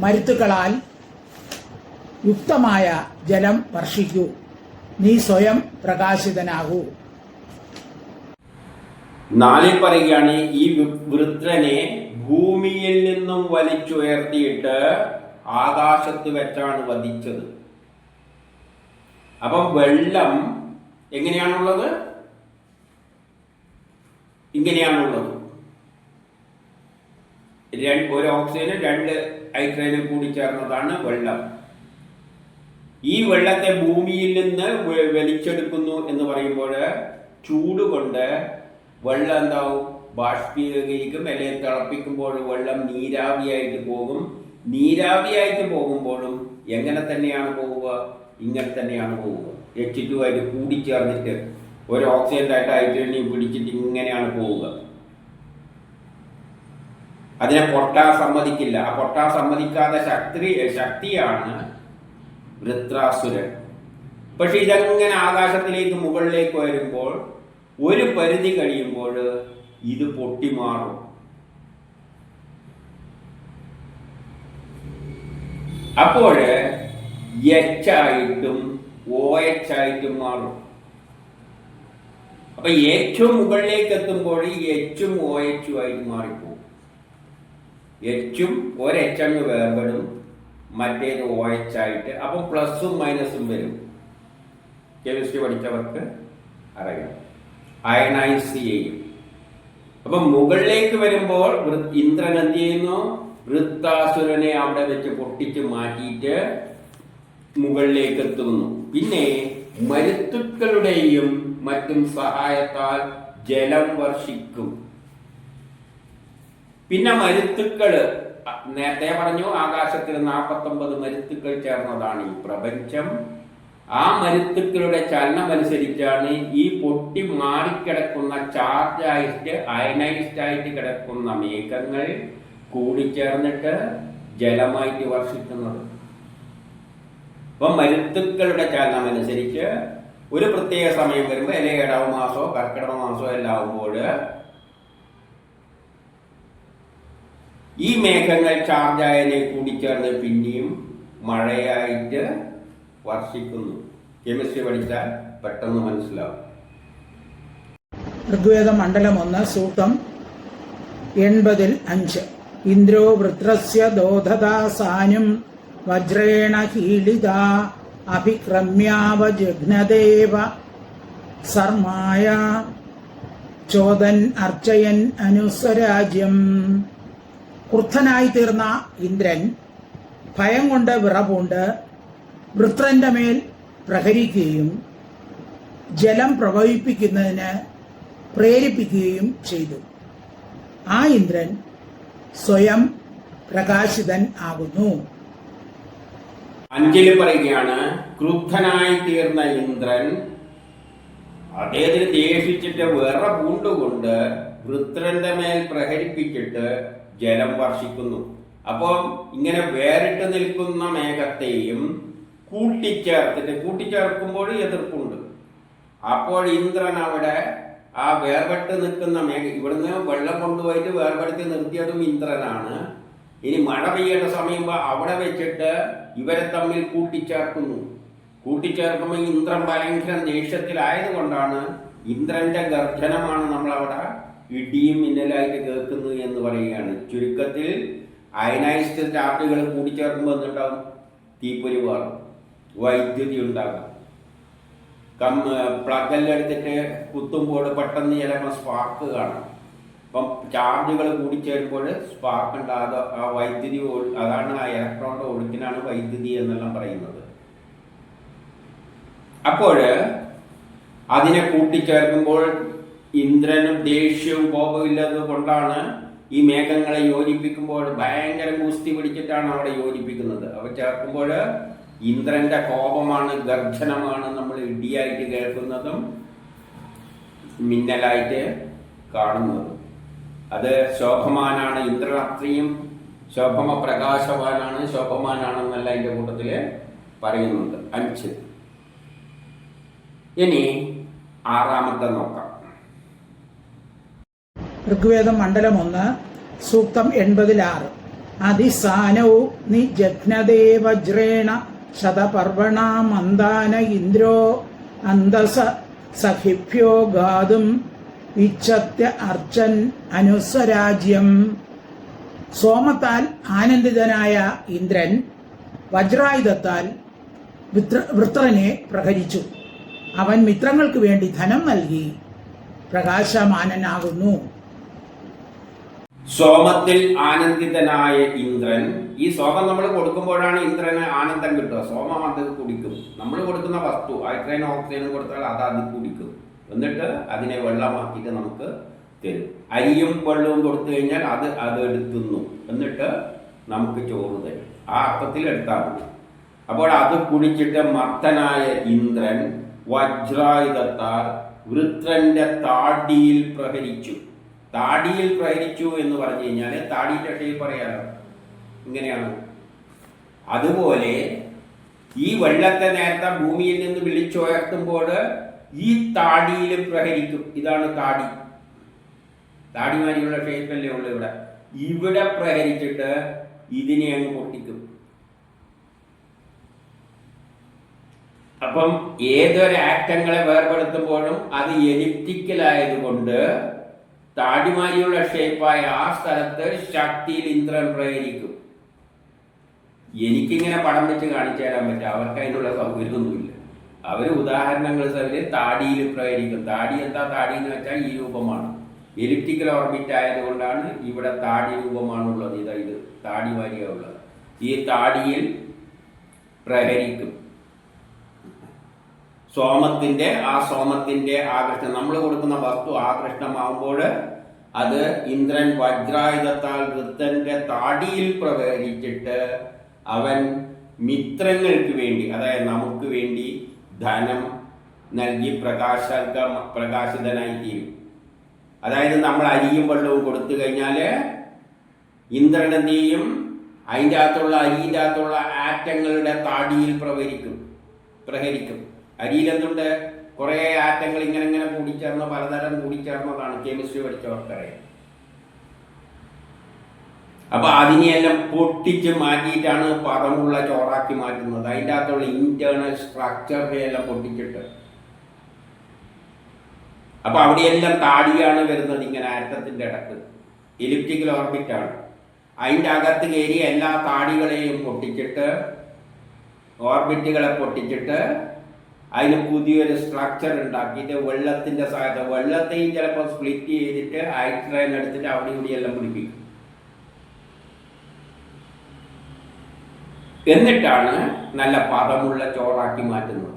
മരുത്തുക്കളാൽ യുക്തമായ ജലം വർഷിക്കൂ. നീ സ്വയം പ്രകാശിതനാകൂ. 4 പറയുകയാണ്, ഈ വൃത്രനെ ഭൂമിയിൽ നിന്നും വലിച്ചുയർത്തിയിട്ട് ആകാശത്ത് വെച്ചാണ് വധിച്ചത്. അപ്പം വെള്ളം എങ്ങനെയാണുള്ളത്? ഇങ്ങനെയാണുള്ളത്. ഒരു ഓക്സിജനും 2 ഹൈഡ്രജനും കൂടി ചേർന്നതാണ് വെള്ളം. ഈ വെള്ളത്തെ ഭൂമിയിൽ നിന്ന് വലിച്ചെടുക്കുന്നു എന്ന് പറയുമ്പോൾ ചൂട് കൊണ്ട് വെള്ളം എന്താവും? ബാഷ്പീകരിക്കും, അല്ലെങ്കിൽ തിളപ്പിക്കുമ്പോൾ വെള്ളം നീരാവിയായിട്ട് പോകും. നീരാവിയായിട്ട് പോകുമ്പോഴും എങ്ങനെ തന്നെയാണ് പോവുക? ഇങ്ങനെ തന്നെയാണ് പോവുക. H2 ആയിട്ട് കൂടിച്ചേർന്നിട്ട് ഒരു ഓക്സിജനായിട്ട് ഹൈഡ്രജനെയും പിടിച്ചിട്ട് ഇങ്ങനെയാണ് പോവുക. അതിനെ പൊട്ടാൻ സമ്മതിക്കില്ല. ആ പൊട്ടാൻ സമ്മതിക്കാത്ത ശക്തിയാണ് വൃത്രാസുരൻ. പക്ഷെ ഇതങ്ങനെ ആകാശത്തിലേക്ക് മുകളിലേക്ക് വരുമ്പോൾ ഒരു പരിധി കഴിയുമ്പോൾ ഇത് പൊട്ടിമാറും. അപ്പോൾ H ആയിട്ടും OH ആയിട്ടും മാറും. അപ്പൊ ഏറ്റവും മുകളിലേക്ക് എത്തുമ്പോൾ H-ഉം OH-ഉം ആയിട്ട് മാറിപ്പോകും. H-ഉം H അങ്ങ് വേർപെടും, മറ്റേത് OH ആയിട്ട്. അപ്പൊ പ്ലസും മൈനസും വരും. കെമിസ്ട്രി പഠിച്ചവർക്ക് അറിയാം. അയണൈസ് ചെയ്യും. അപ്പൊ മുകളിലേക്ക് വരുമ്പോൾ ഇന്ദ്രൻ എന്ത് ചെയ്യുന്നു? വൃത്താസുരനെ അവിടെ വെച്ച് പൊട്ടിച്ച് മാറ്റിയിട്ട് മുകളിലേക്ക് എത്തുന്നു. പിന്നെ മരുത്തുക്കളുടെയും മറ്റും സഹായത്താൽ ജലം വർഷിക്കും. പിന്നെ മരുത്തുക്കള്, നേരത്തെ പറഞ്ഞു ആകാശത്തിൽ 49 മരുത്തുക്കൾ ചേർന്നതാണ് ഈ പ്രപഞ്ചം. ആ മരുത്തുക്കളുടെ ചലനമനുസരിച്ചാണ് ഈ പൊട്ടി മാറിക്കിടക്കുന്ന ചാർജായിട്ട് അയനൈസ്ഡ് ആയിട്ട് കിടക്കുന്ന മേഘങ്ങൾ കൂടിച്ചേർന്നിട്ട് ജലമായിട്ട് വർഷിക്കുന്നത്. അപ്പം മരുത്തുക്കളുടെ ചലനമനുസരിച്ച് ഒരു പ്രത്യേക സമയം വരുമ്പോൾ, അല്ലെങ്കിൽ ഇടവ മാസമോ കർക്കിടക മാസമോ എല്ലാം ആവുമ്പോൾ ഈ മേഘങ്ങൾ ചാർജായതിനെ കൂടിച്ചേർന്ന് പിന്നെയും മഴയായിട്ട് വർഷിക്കുന്നു. കെമിസ്ട്രി പഠിച്ചാൽ പെട്ടെന്ന് മനസ്സിലാവും. ഋഗ്വേദം മണ്ഡലം 1 സൂക്തം 80-5 ഇന്ദ്രോ വൃത്രസ്യ ദോധദാസാനും വജ്രേണ ഹീളിത അഭിക്രമ്യാവജഘ്നദേവ സർമായ ചോദൻ അർച്ചയൻ അനുസ്വരാജ്യം. ക്രുദ്ധനായി തീർന്ന ഇന്ദ്രൻ ഭയം കൊണ്ട് വിറപൂണ്ട് വൃത്രന്റെ മേൽ പ്രഹരിക്കുകയും ജലം പ്രവഹിപ്പിക്കുന്നതിന് പ്രേരിപ്പിക്കുകയും ചെയ്തു. ആ ഇന്ദ്രൻ സ്വയം പ്രകാശിതൻ ആകുന്നു. 5 പറയുകയാണ്, ക്രുദ്ധനായി തീർന്ന ഇന്ദ്രൻ അദ്ദേഹത്തിന് ദേഷിച്ചിട്ട് വിറ പൂണ്ടുകൊണ്ട് വൃത്രന്റെ മേൽ പ്രഹരിപ്പിച്ചിട്ട് ജലം വർഷിക്കുന്നു. അപ്പോൾ ഇങ്ങനെ വേറിട്ട് നിൽക്കുന്ന മേഘത്തെയും കൂട്ടിച്ചേർക്കുമ്പോൾ എതിർപ്പുണ്ട്. അപ്പോൾ ഇന്ദ്രൻ അവിടെ ആ വേർപെട്ട് നിൽക്കുന്ന ഇവിടുന്ന് വെള്ളം കൊണ്ടുപോയിട്ട് വേർപെടുത്തി നിർത്തിയതും ഇന്ദ്രനാണ്. ഇനി മഴ പെയ്യേണ്ട സമയം അവിടെ വെച്ചിട്ട് ഇവരെ തമ്മിൽ കൂട്ടിച്ചേർക്കുമ്പോൾ ഇന്ദ്രൻ ഭയങ്കര ദേഷ്യത്തിലായതുകൊണ്ടാണ് ഇന്ദ്രന്റെ ഗർജനമാണ് നമ്മളവിടെ ഇടിയും മിന്നലായിട്ട് കേൾക്കുന്നത് എന്ന് പറയുകയാണ്. ചുരുക്കത്തിൽ അയനൈസ്ഡ് ചാർട്ടുകൾ കൂടിച്ചേർക്കുമ്പോൾ എന്തുണ്ടാവും? തീപ്പൊരി മാറും, വൈദ്യുതി ഉണ്ടാകും. പ്ലഗെടുത്തിട്ട് കുത്തുമ്പോൾ പെട്ടെന്ന് ചിലപ്പോൾ സ്പാർക്ക് കാണാം. അപ്പം ചാർജുകൾ കൂടിച്ചേരുമ്പോൾ സ്പാർക്ക് ഉണ്ടാകാതെ ആ വൈദ്യുതി, അതാണ് ആ ഇലക്ട്രോണിന്റെ ഒഴുക്കിനാണ് വൈദ്യുതി എന്നെല്ലാം പറയുന്നത്. അപ്പോൾ അതിനെ കൂട്ടിച്ചേർക്കുമ്പോൾ ഇന്ദ്രനും ദേഷ്യവും കോപമില്ലാത്തത് കൊണ്ടാണ് ഈ മേഘങ്ങളെ യോജിപ്പിക്കുമ്പോൾ ഭയങ്കര ഗുസ്തി പിടിച്ചിട്ടാണ് അവിടെ യോജിപ്പിക്കുന്നത്. അവ ചേർക്കുമ്പോൾ ഇന്ദ്രന്റെ കോപമാണ്, ഗർജനമാണ് നമ്മൾ ഇടിയായിട്ട് കേൾക്കുന്നതും മിന്നലായിട്ട് കാണുന്നതും. അത് ശോഭമാനാണ്. ഇന്ദ്രൻ അത്രയും ശോഭമ പ്രകാശവാനാണ്, ശോഭമാനാണെന്നല്ല അതിൻ്റെ കൂട്ടത്തിൽ പറയുന്നുണ്ട്. 5. ഇനി 6 നോക്കാം. ഋഗ്വേദം മണ്ഡലം 1 സൂക്തം 80-6 അതിസാനൗ നിജഘ്നദേ വജ്രേണ ശതപർവണ മന്ദാന ഇന്ദ്രോ അന്തസ സഖിഭ്യോ ഗാതും ഇച്ഛത്യ അർച്ചൻ അനുസ്വരാജ്യം. സോമത്താൽ ആനന്ദിതനായ ഇന്ദ്രൻ വജ്രായുധത്താൽ വൃത്രനെ പ്രഹരിച്ചു. അവൻ മിത്രങ്ങൾക്ക് വേണ്ടി ധനം നൽകി പ്രകാശമാനനാകുന്നു. സോമത്തിൽ ആനന്ദിതനായ ഇന്ദ്രൻ. ഈ സോമം നമ്മൾ കൊടുക്കുമ്പോഴാണ് ഇന്ദ്രന് ആനന്ദം കിട്ടുക. സോമം അത് കുടിക്കും. നമ്മൾ കൊടുക്കുന്ന വസ്തു ഹൈഡ്രജനും ഓക്സിജനും കൊടുത്താൽ അത് കുടിക്കും. എന്നിട്ട് അതിനെ വെള്ളമാക്കിയിട്ട് നമുക്ക് തരും. അരിയും വെള്ളവും കൊടുത്തു കഴിഞ്ഞാൽ അത് എടുത്തുന്നു, എന്നിട്ട് നമുക്ക് ചോറ് തരും. ആ അർത്ഥത്തിൽ എടുത്താൽ മതി. അപ്പോൾ അത് കുടിച്ചിട്ട് മത്തനായ ഇന്ദ്രൻ വജ്രായുധത്താൽ വൃത്രന്റെ താടിയിൽ പ്രഹരിച്ചു. താടിയിൽ പ്രഹരിച്ചു എന്ന് പറഞ്ഞു കഴിഞ്ഞാൽ താടിയുടെ ഷേപ്പ് പറയാലോ, ഇങ്ങനെയാണ്. അതുപോലെ ഈ വെള്ളത്തെ നേരത്തെ ഭൂമിയിൽ നിന്ന് വിളിച്ചുയർത്തുമ്പോൾ ഈ താടിയിൽ പ്രഹരിക്കും. ഇതാണ് താടി. താടിമാരിയുള്ള ഷേപ്പല്ലേ ഉള്ളു ഇവിടെ. ഇവിടെ പ്രഹരിച്ചിട്ട് ഇതിനെ അങ്ങ് പൊട്ടിക്കും. അപ്പം ഏതൊരു ആറ്റങ്ങളെ വേർപെടുത്തുമ്പോഴും അത് എലിപ്റ്റിക്കലായതുകൊണ്ട് താടിമാരിയുള്ള ഷേപ്പായ ആ സ്ഥലത്ത് ശക്തിയിൽ ഇന്ദ്രൻ പ്രഹരിക്കും. എനിക്കിങ്ങനെ പടം വെച്ച് കാണിച്ചു തരാൻ പറ്റും, അവർക്ക് അതിനുള്ള സൗകര്യമൊന്നുമില്ല. അവർ ഉദാഹരണങ്ങൾ താടിയിൽ പ്രഹരിക്കും. താടി എന്താ? താടി എന്ന് വെച്ചാൽ ഈ രൂപമാണ്. എലിപ്റ്റിക്കൽ ഓർബിറ്റ് ആയതുകൊണ്ടാണ് ഇവിടെ താടി രൂപമാണുള്ളത്. ഇത് താടി വാരിയുള്ളത്. ഈ താടിയിൽ പ്രഹരിക്കും. സോമത്തിന്റെ ആകർഷണം, നമ്മൾ കൊടുക്കുന്ന വസ്തു ആകർഷണമാകുമ്പോൾ അത് ഇന്ദ്രൻ വജ്രായുധത്താൽ വൃത്തന്റെ താടിയിൽ പ്രഹരിച്ചിട്ട് അവൻ മിത്രങ്ങൾക്ക് വേണ്ടി, അതായത് നമുക്ക് വേണ്ടി ധനം നൽകി പ്രകാശിതനായി തീരും. അതായത് നമ്മൾ അരിയും വെള്ളവും കൊടുത്തു കഴിഞ്ഞാൽ ഇന്ദ്രൻ എന്ത് ചെയ്യും? അതിൻ്റെ അരിൻ്റെ അകത്തുള്ള ആറ്റങ്ങളുടെ താടിയിൽ പ്രഹരിക്കും. അരിയിലെന്തുണ്ട്? കുറേ ആറ്റങ്ങൾ ഇങ്ങനെ കൂടിച്ചേർന്ന, പലതരം കൂടിച്ചേർന്നതാണ്. കെമിസ്ട്രി പഠിച്ചവർക്കറിയാം. അപ്പൊ അതിനെയെല്ലാം പൊട്ടിച്ച് മാറ്റിയിട്ടാണ് പദമുള്ള ചോറാക്കി മാറ്റുന്നത്. അതിൻ്റെ അകത്തുള്ള ഇന്റേണൽ സ്ട്രക്ചറിനെയെല്ലാം പൊട്ടിച്ചിട്ട്. അപ്പൊ അവിടെയെല്ലാം താടിയാണ് വരുന്നത്. ഇങ്ങനെ ആറ്റത്തിന്റെ ഇടക്ക് എലിപ്റ്റിക്കൽ ഓർബിറ്റാണ്. അതിൻ്റെ അകത്ത് കയറി എല്ലാ താടികളെയും പൊട്ടിച്ചിട്ട്, ഓർബിറ്റുകളെ പൊട്ടിച്ചിട്ട് അതിന് പുതിയൊരു സ്ട്രക്ചർ ഉണ്ടാക്കിയിട്ട് വെള്ളത്തിന്റെ സഹായത, വെള്ളത്തെയും ചിലപ്പോൾ സ്പ്ലിറ്റ് ചെയ്തിട്ട് ഹൈഡ്രജൻ എടുത്തിട്ട് അവിടെ ഇവിടെയെല്ലാം പിടിപ്പിക്കും. എന്നിട്ടാണ് നല്ല പദമുള്ള ചോറാക്കി മാറ്റുന്നത്.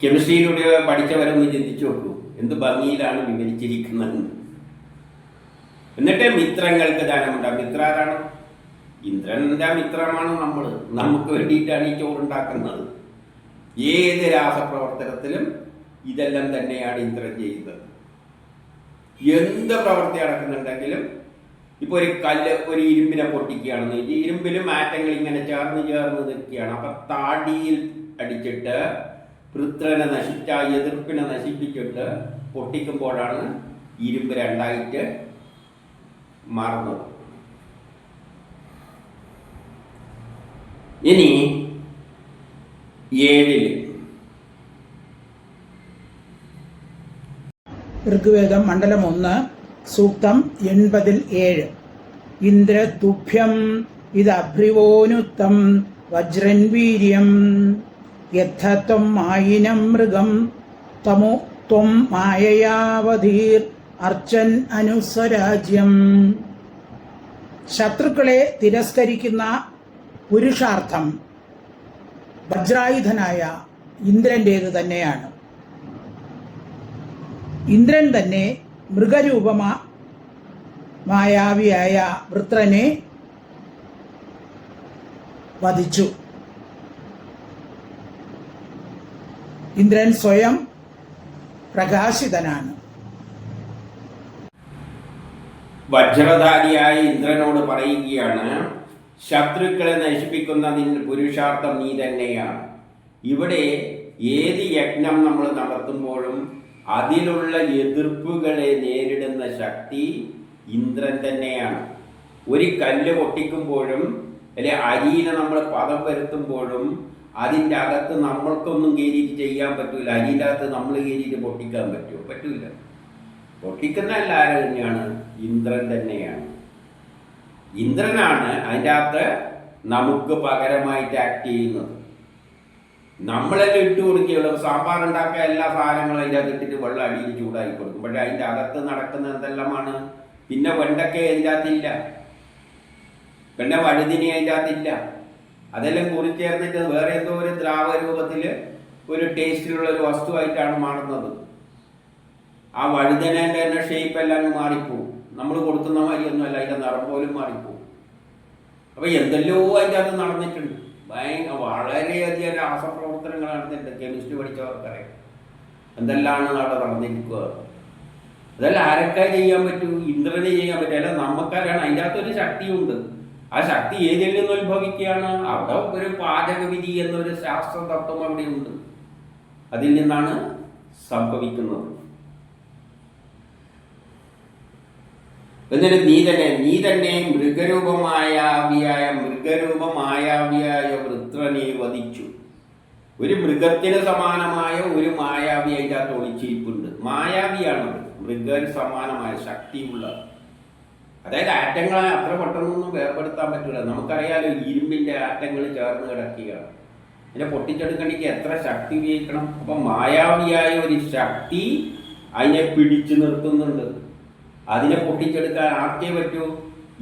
കെമിസ്ട്രിയിലൂടെ പഠിച്ചവരൊന്ന് ചിന്തിച്ചു നോക്കൂ, എന്ത് ഭംഗിയിലാണ് വിവരിച്ചിരിക്കുന്നത്. എന്നിട്ട് മിത്രങ്ങൾക്ക് ധനമുണ്ടാകും. മിത്ര ആരാണ്? ഇന്ദ്രന്റെ മിത്രമാണ് നമ്മൾ. നമുക്ക് വേണ്ടിയിട്ടാണ് ഈ ചോറുണ്ടാക്കുന്നത്. ഏത് രാസപ്രവർത്തനത്തിലും ഇതെല്ലാം തന്നെയാണ് ഇന്ദ്രൻ ചെയ്യുന്നത്. എന്ത് പ്രവൃത്തി നടക്കുന്നുണ്ടെങ്കിലും, ഇപ്പൊ ഒരു ഇരുമ്പിനെ പൊട്ടിക്കുകയാണെന്ന് വെച്ചാൽ ഇരുമ്പിലും ആറ്റങ്ങൾ ഇങ്ങനെ ചേർന്ന് നിൽക്കുകയാണ്. അപ്പൊ താടിയിൽ അടിച്ചിട്ട് വൃത്രനെ എതിർപ്പിനെ നശിപ്പിച്ചിട്ട് പൊട്ടിക്കുമ്പോഴാണ് ഇരുമ്പ് രണ്ടായിട്ട് മാറുന്നത്. ഇനി 7 ഋഗ്വേദം മണ്ഡലം 1 സൂക്തം 87. ഇന്ദ്രതുഭ്യം ഇതഭ്രിവോനുത്തം വജ്രൻ വീര്യം യഥത്വം മായിനം മൃഗം തമോ ത്വം മായയാവധീർ അർച്ചൻ അനുസ്വരാജ്യം. ശത്രുക്കളെ തിരസ്കരിക്കുന്ന പുരുഷാർത്ഥം വജ്രായുധനായ ഇന്ദ്രൻ്റേത് തന്നെയാണ്. ഇന്ദ്രൻ തന്നെ മായാവിയായ വൃത്രനെ വധിച്ചു. ഇന്ദ്രൻ സ്വയം പ്രകാശിതനാണ്. വജ്രധാരിയായ ഇന്ദ്രനോട് പറയുകയാണ്, ശത്രുക്കളെ നശിപ്പിക്കുന്ന പുരുഷാർത്ഥം നീ തന്നെയാണ്. ഇവിടെ ഏത് യജ്ഞം നമ്മൾ നടത്തുമ്പോഴും അതിലുള്ള എതിർപ്പുകളെ നേരിടുന്ന ശക്തി ഇന്ദ്രൻ തന്നെയാണ്. ഒരു കല്ല് പൊട്ടിക്കുമ്പോഴും അല്ലെ അരിയിനെ നമ്മൾ പദം വരുത്തുമ്പോഴും അതിൻ്റെ അകത്ത് നമ്മൾക്കൊന്നും കയറിയിട്ട് ചെയ്യാൻ പറ്റൂല. അരിയുടെ അകത്ത് നമ്മൾ കയറിയിട്ട് പൊട്ടിക്കാൻ പറ്റൂല. പൊട്ടിക്കുന്ന എല്ലാവരും തന്നെയാണ്, ഇന്ദ്രൻ തന്നെയാണ്. ഇന്ദ്രനാണ് അതിൻ്റെ അകത്ത് നമുക്ക് പകരമായിട്ട് ആക്ട് ചെയ്യുന്നത്. നമ്മളെല്ലാം ഇട്ട് കൊടുക്കുകയുള്ളൂ. സാമ്പാർ ഉണ്ടാക്കുക എല്ലാ സാധനങ്ങളും അതിൻ്റെ അകത്ത് ഇട്ടിട്ട് വെള്ളം അടിയിൽ ചൂടാക്കി കൊടുക്കും. പക്ഷെ അതിൻ്റെ അകത്ത് നടക്കുന്ന എന്തെല്ലാമാണ്? പിന്നെ വെണ്ടയ്ക്ക അതിൻ്റെ അകത്തില്ല, പിന്നെ വഴുതിനി അതിൻ്റെ അകത്തില്ല. അതെല്ലാം കുറിച്ചേർന്നിട്ട് വേറെ എന്തോ ഒരു ദ്രാവ രൂപത്തിൽ ഒരു ടേസ്റ്റിലുള്ള ഒരു വസ്തുവായിട്ടാണ് മാറുന്നത്. ആ വഴുതനേൻ്റെ തന്നെ ഷേപ്പ് എല്ലാം അങ്ങ് മാറിപ്പോവും. നമ്മൾ കൊടുക്കുന്ന മാതിരിയൊന്നും അല്ല, അതിൻ്റെ നിറം പോലും മാറിപ്പോവും. അപ്പോൾ എന്തെല്ലോ അതിൻ്റെ അത് നടന്നിട്ടുണ്ട്. വളരെയധികം രാസപ്രവർത്തനങ്ങൾ നടന്നിട്ടുണ്ട്. കെമിസ്ട്രി പഠിച്ചവർക്കറിയാം എന്തെല്ലാണ് അവിടെ നടന്നിരിക്കുക. അതെല്ലാം ആരൊക്കെ ചെയ്യാൻ പറ്റൂ? ഇന്ദ്രനെ ചെയ്യാൻ പറ്റും. അല്ല നമുക്കറിയണം അതിൻ്റെ അകത്തൊരു ശക്തിയുണ്ട്. ആ ശക്തി ഏതിൽ നിന്ന് ഉത്ഭവിക്കുകയാണ്? അവിടെ ഒരു പാചകവിധി എന്നൊരു ശാസ്ത്ര തത്വം അവിടെയുണ്ട്. അതിൽ നിന്നാണ് സംഭവിക്കുന്നത്. എന്നിട്ട് നീ തന്നെ മൃഗരൂപമായാവിയായ വൃത്രനെ വധിച്ചു. ഒരു മൃഗത്തിന് സമാനമായ ഒരു മായാവി അതിൻ്റെ അകത്ത് ഒളിച്ചിരിപ്പുണ്ട്. മായാവിയാണത്, മൃഗന് സമാനമായ ശക്തിയുള്ള. അതായത് ആറ്റങ്ങളെ അത്ര പെട്ടെന്നൊന്നും വേർപെടുത്താൻ പറ്റില്ല. നമുക്കറിയാലോ, ഇരുമ്പിൻ്റെ ആറ്റങ്ങൾ ചേർന്ന് കിടക്കുകയാണ്. അതിനെ പൊട്ടിച്ചെടുക്കണമെങ്കിൽ എത്ര ശക്തി ഉപയോഗിക്കണം. അപ്പം മായാവിയായ ഒരു ശക്തി അതിനെ പിടിച്ചു നിർത്തുന്നുണ്ട്. അതിനെ പൊട്ടിച്ചെടുക്കാൻ ആർക്കേ പറ്റൂ?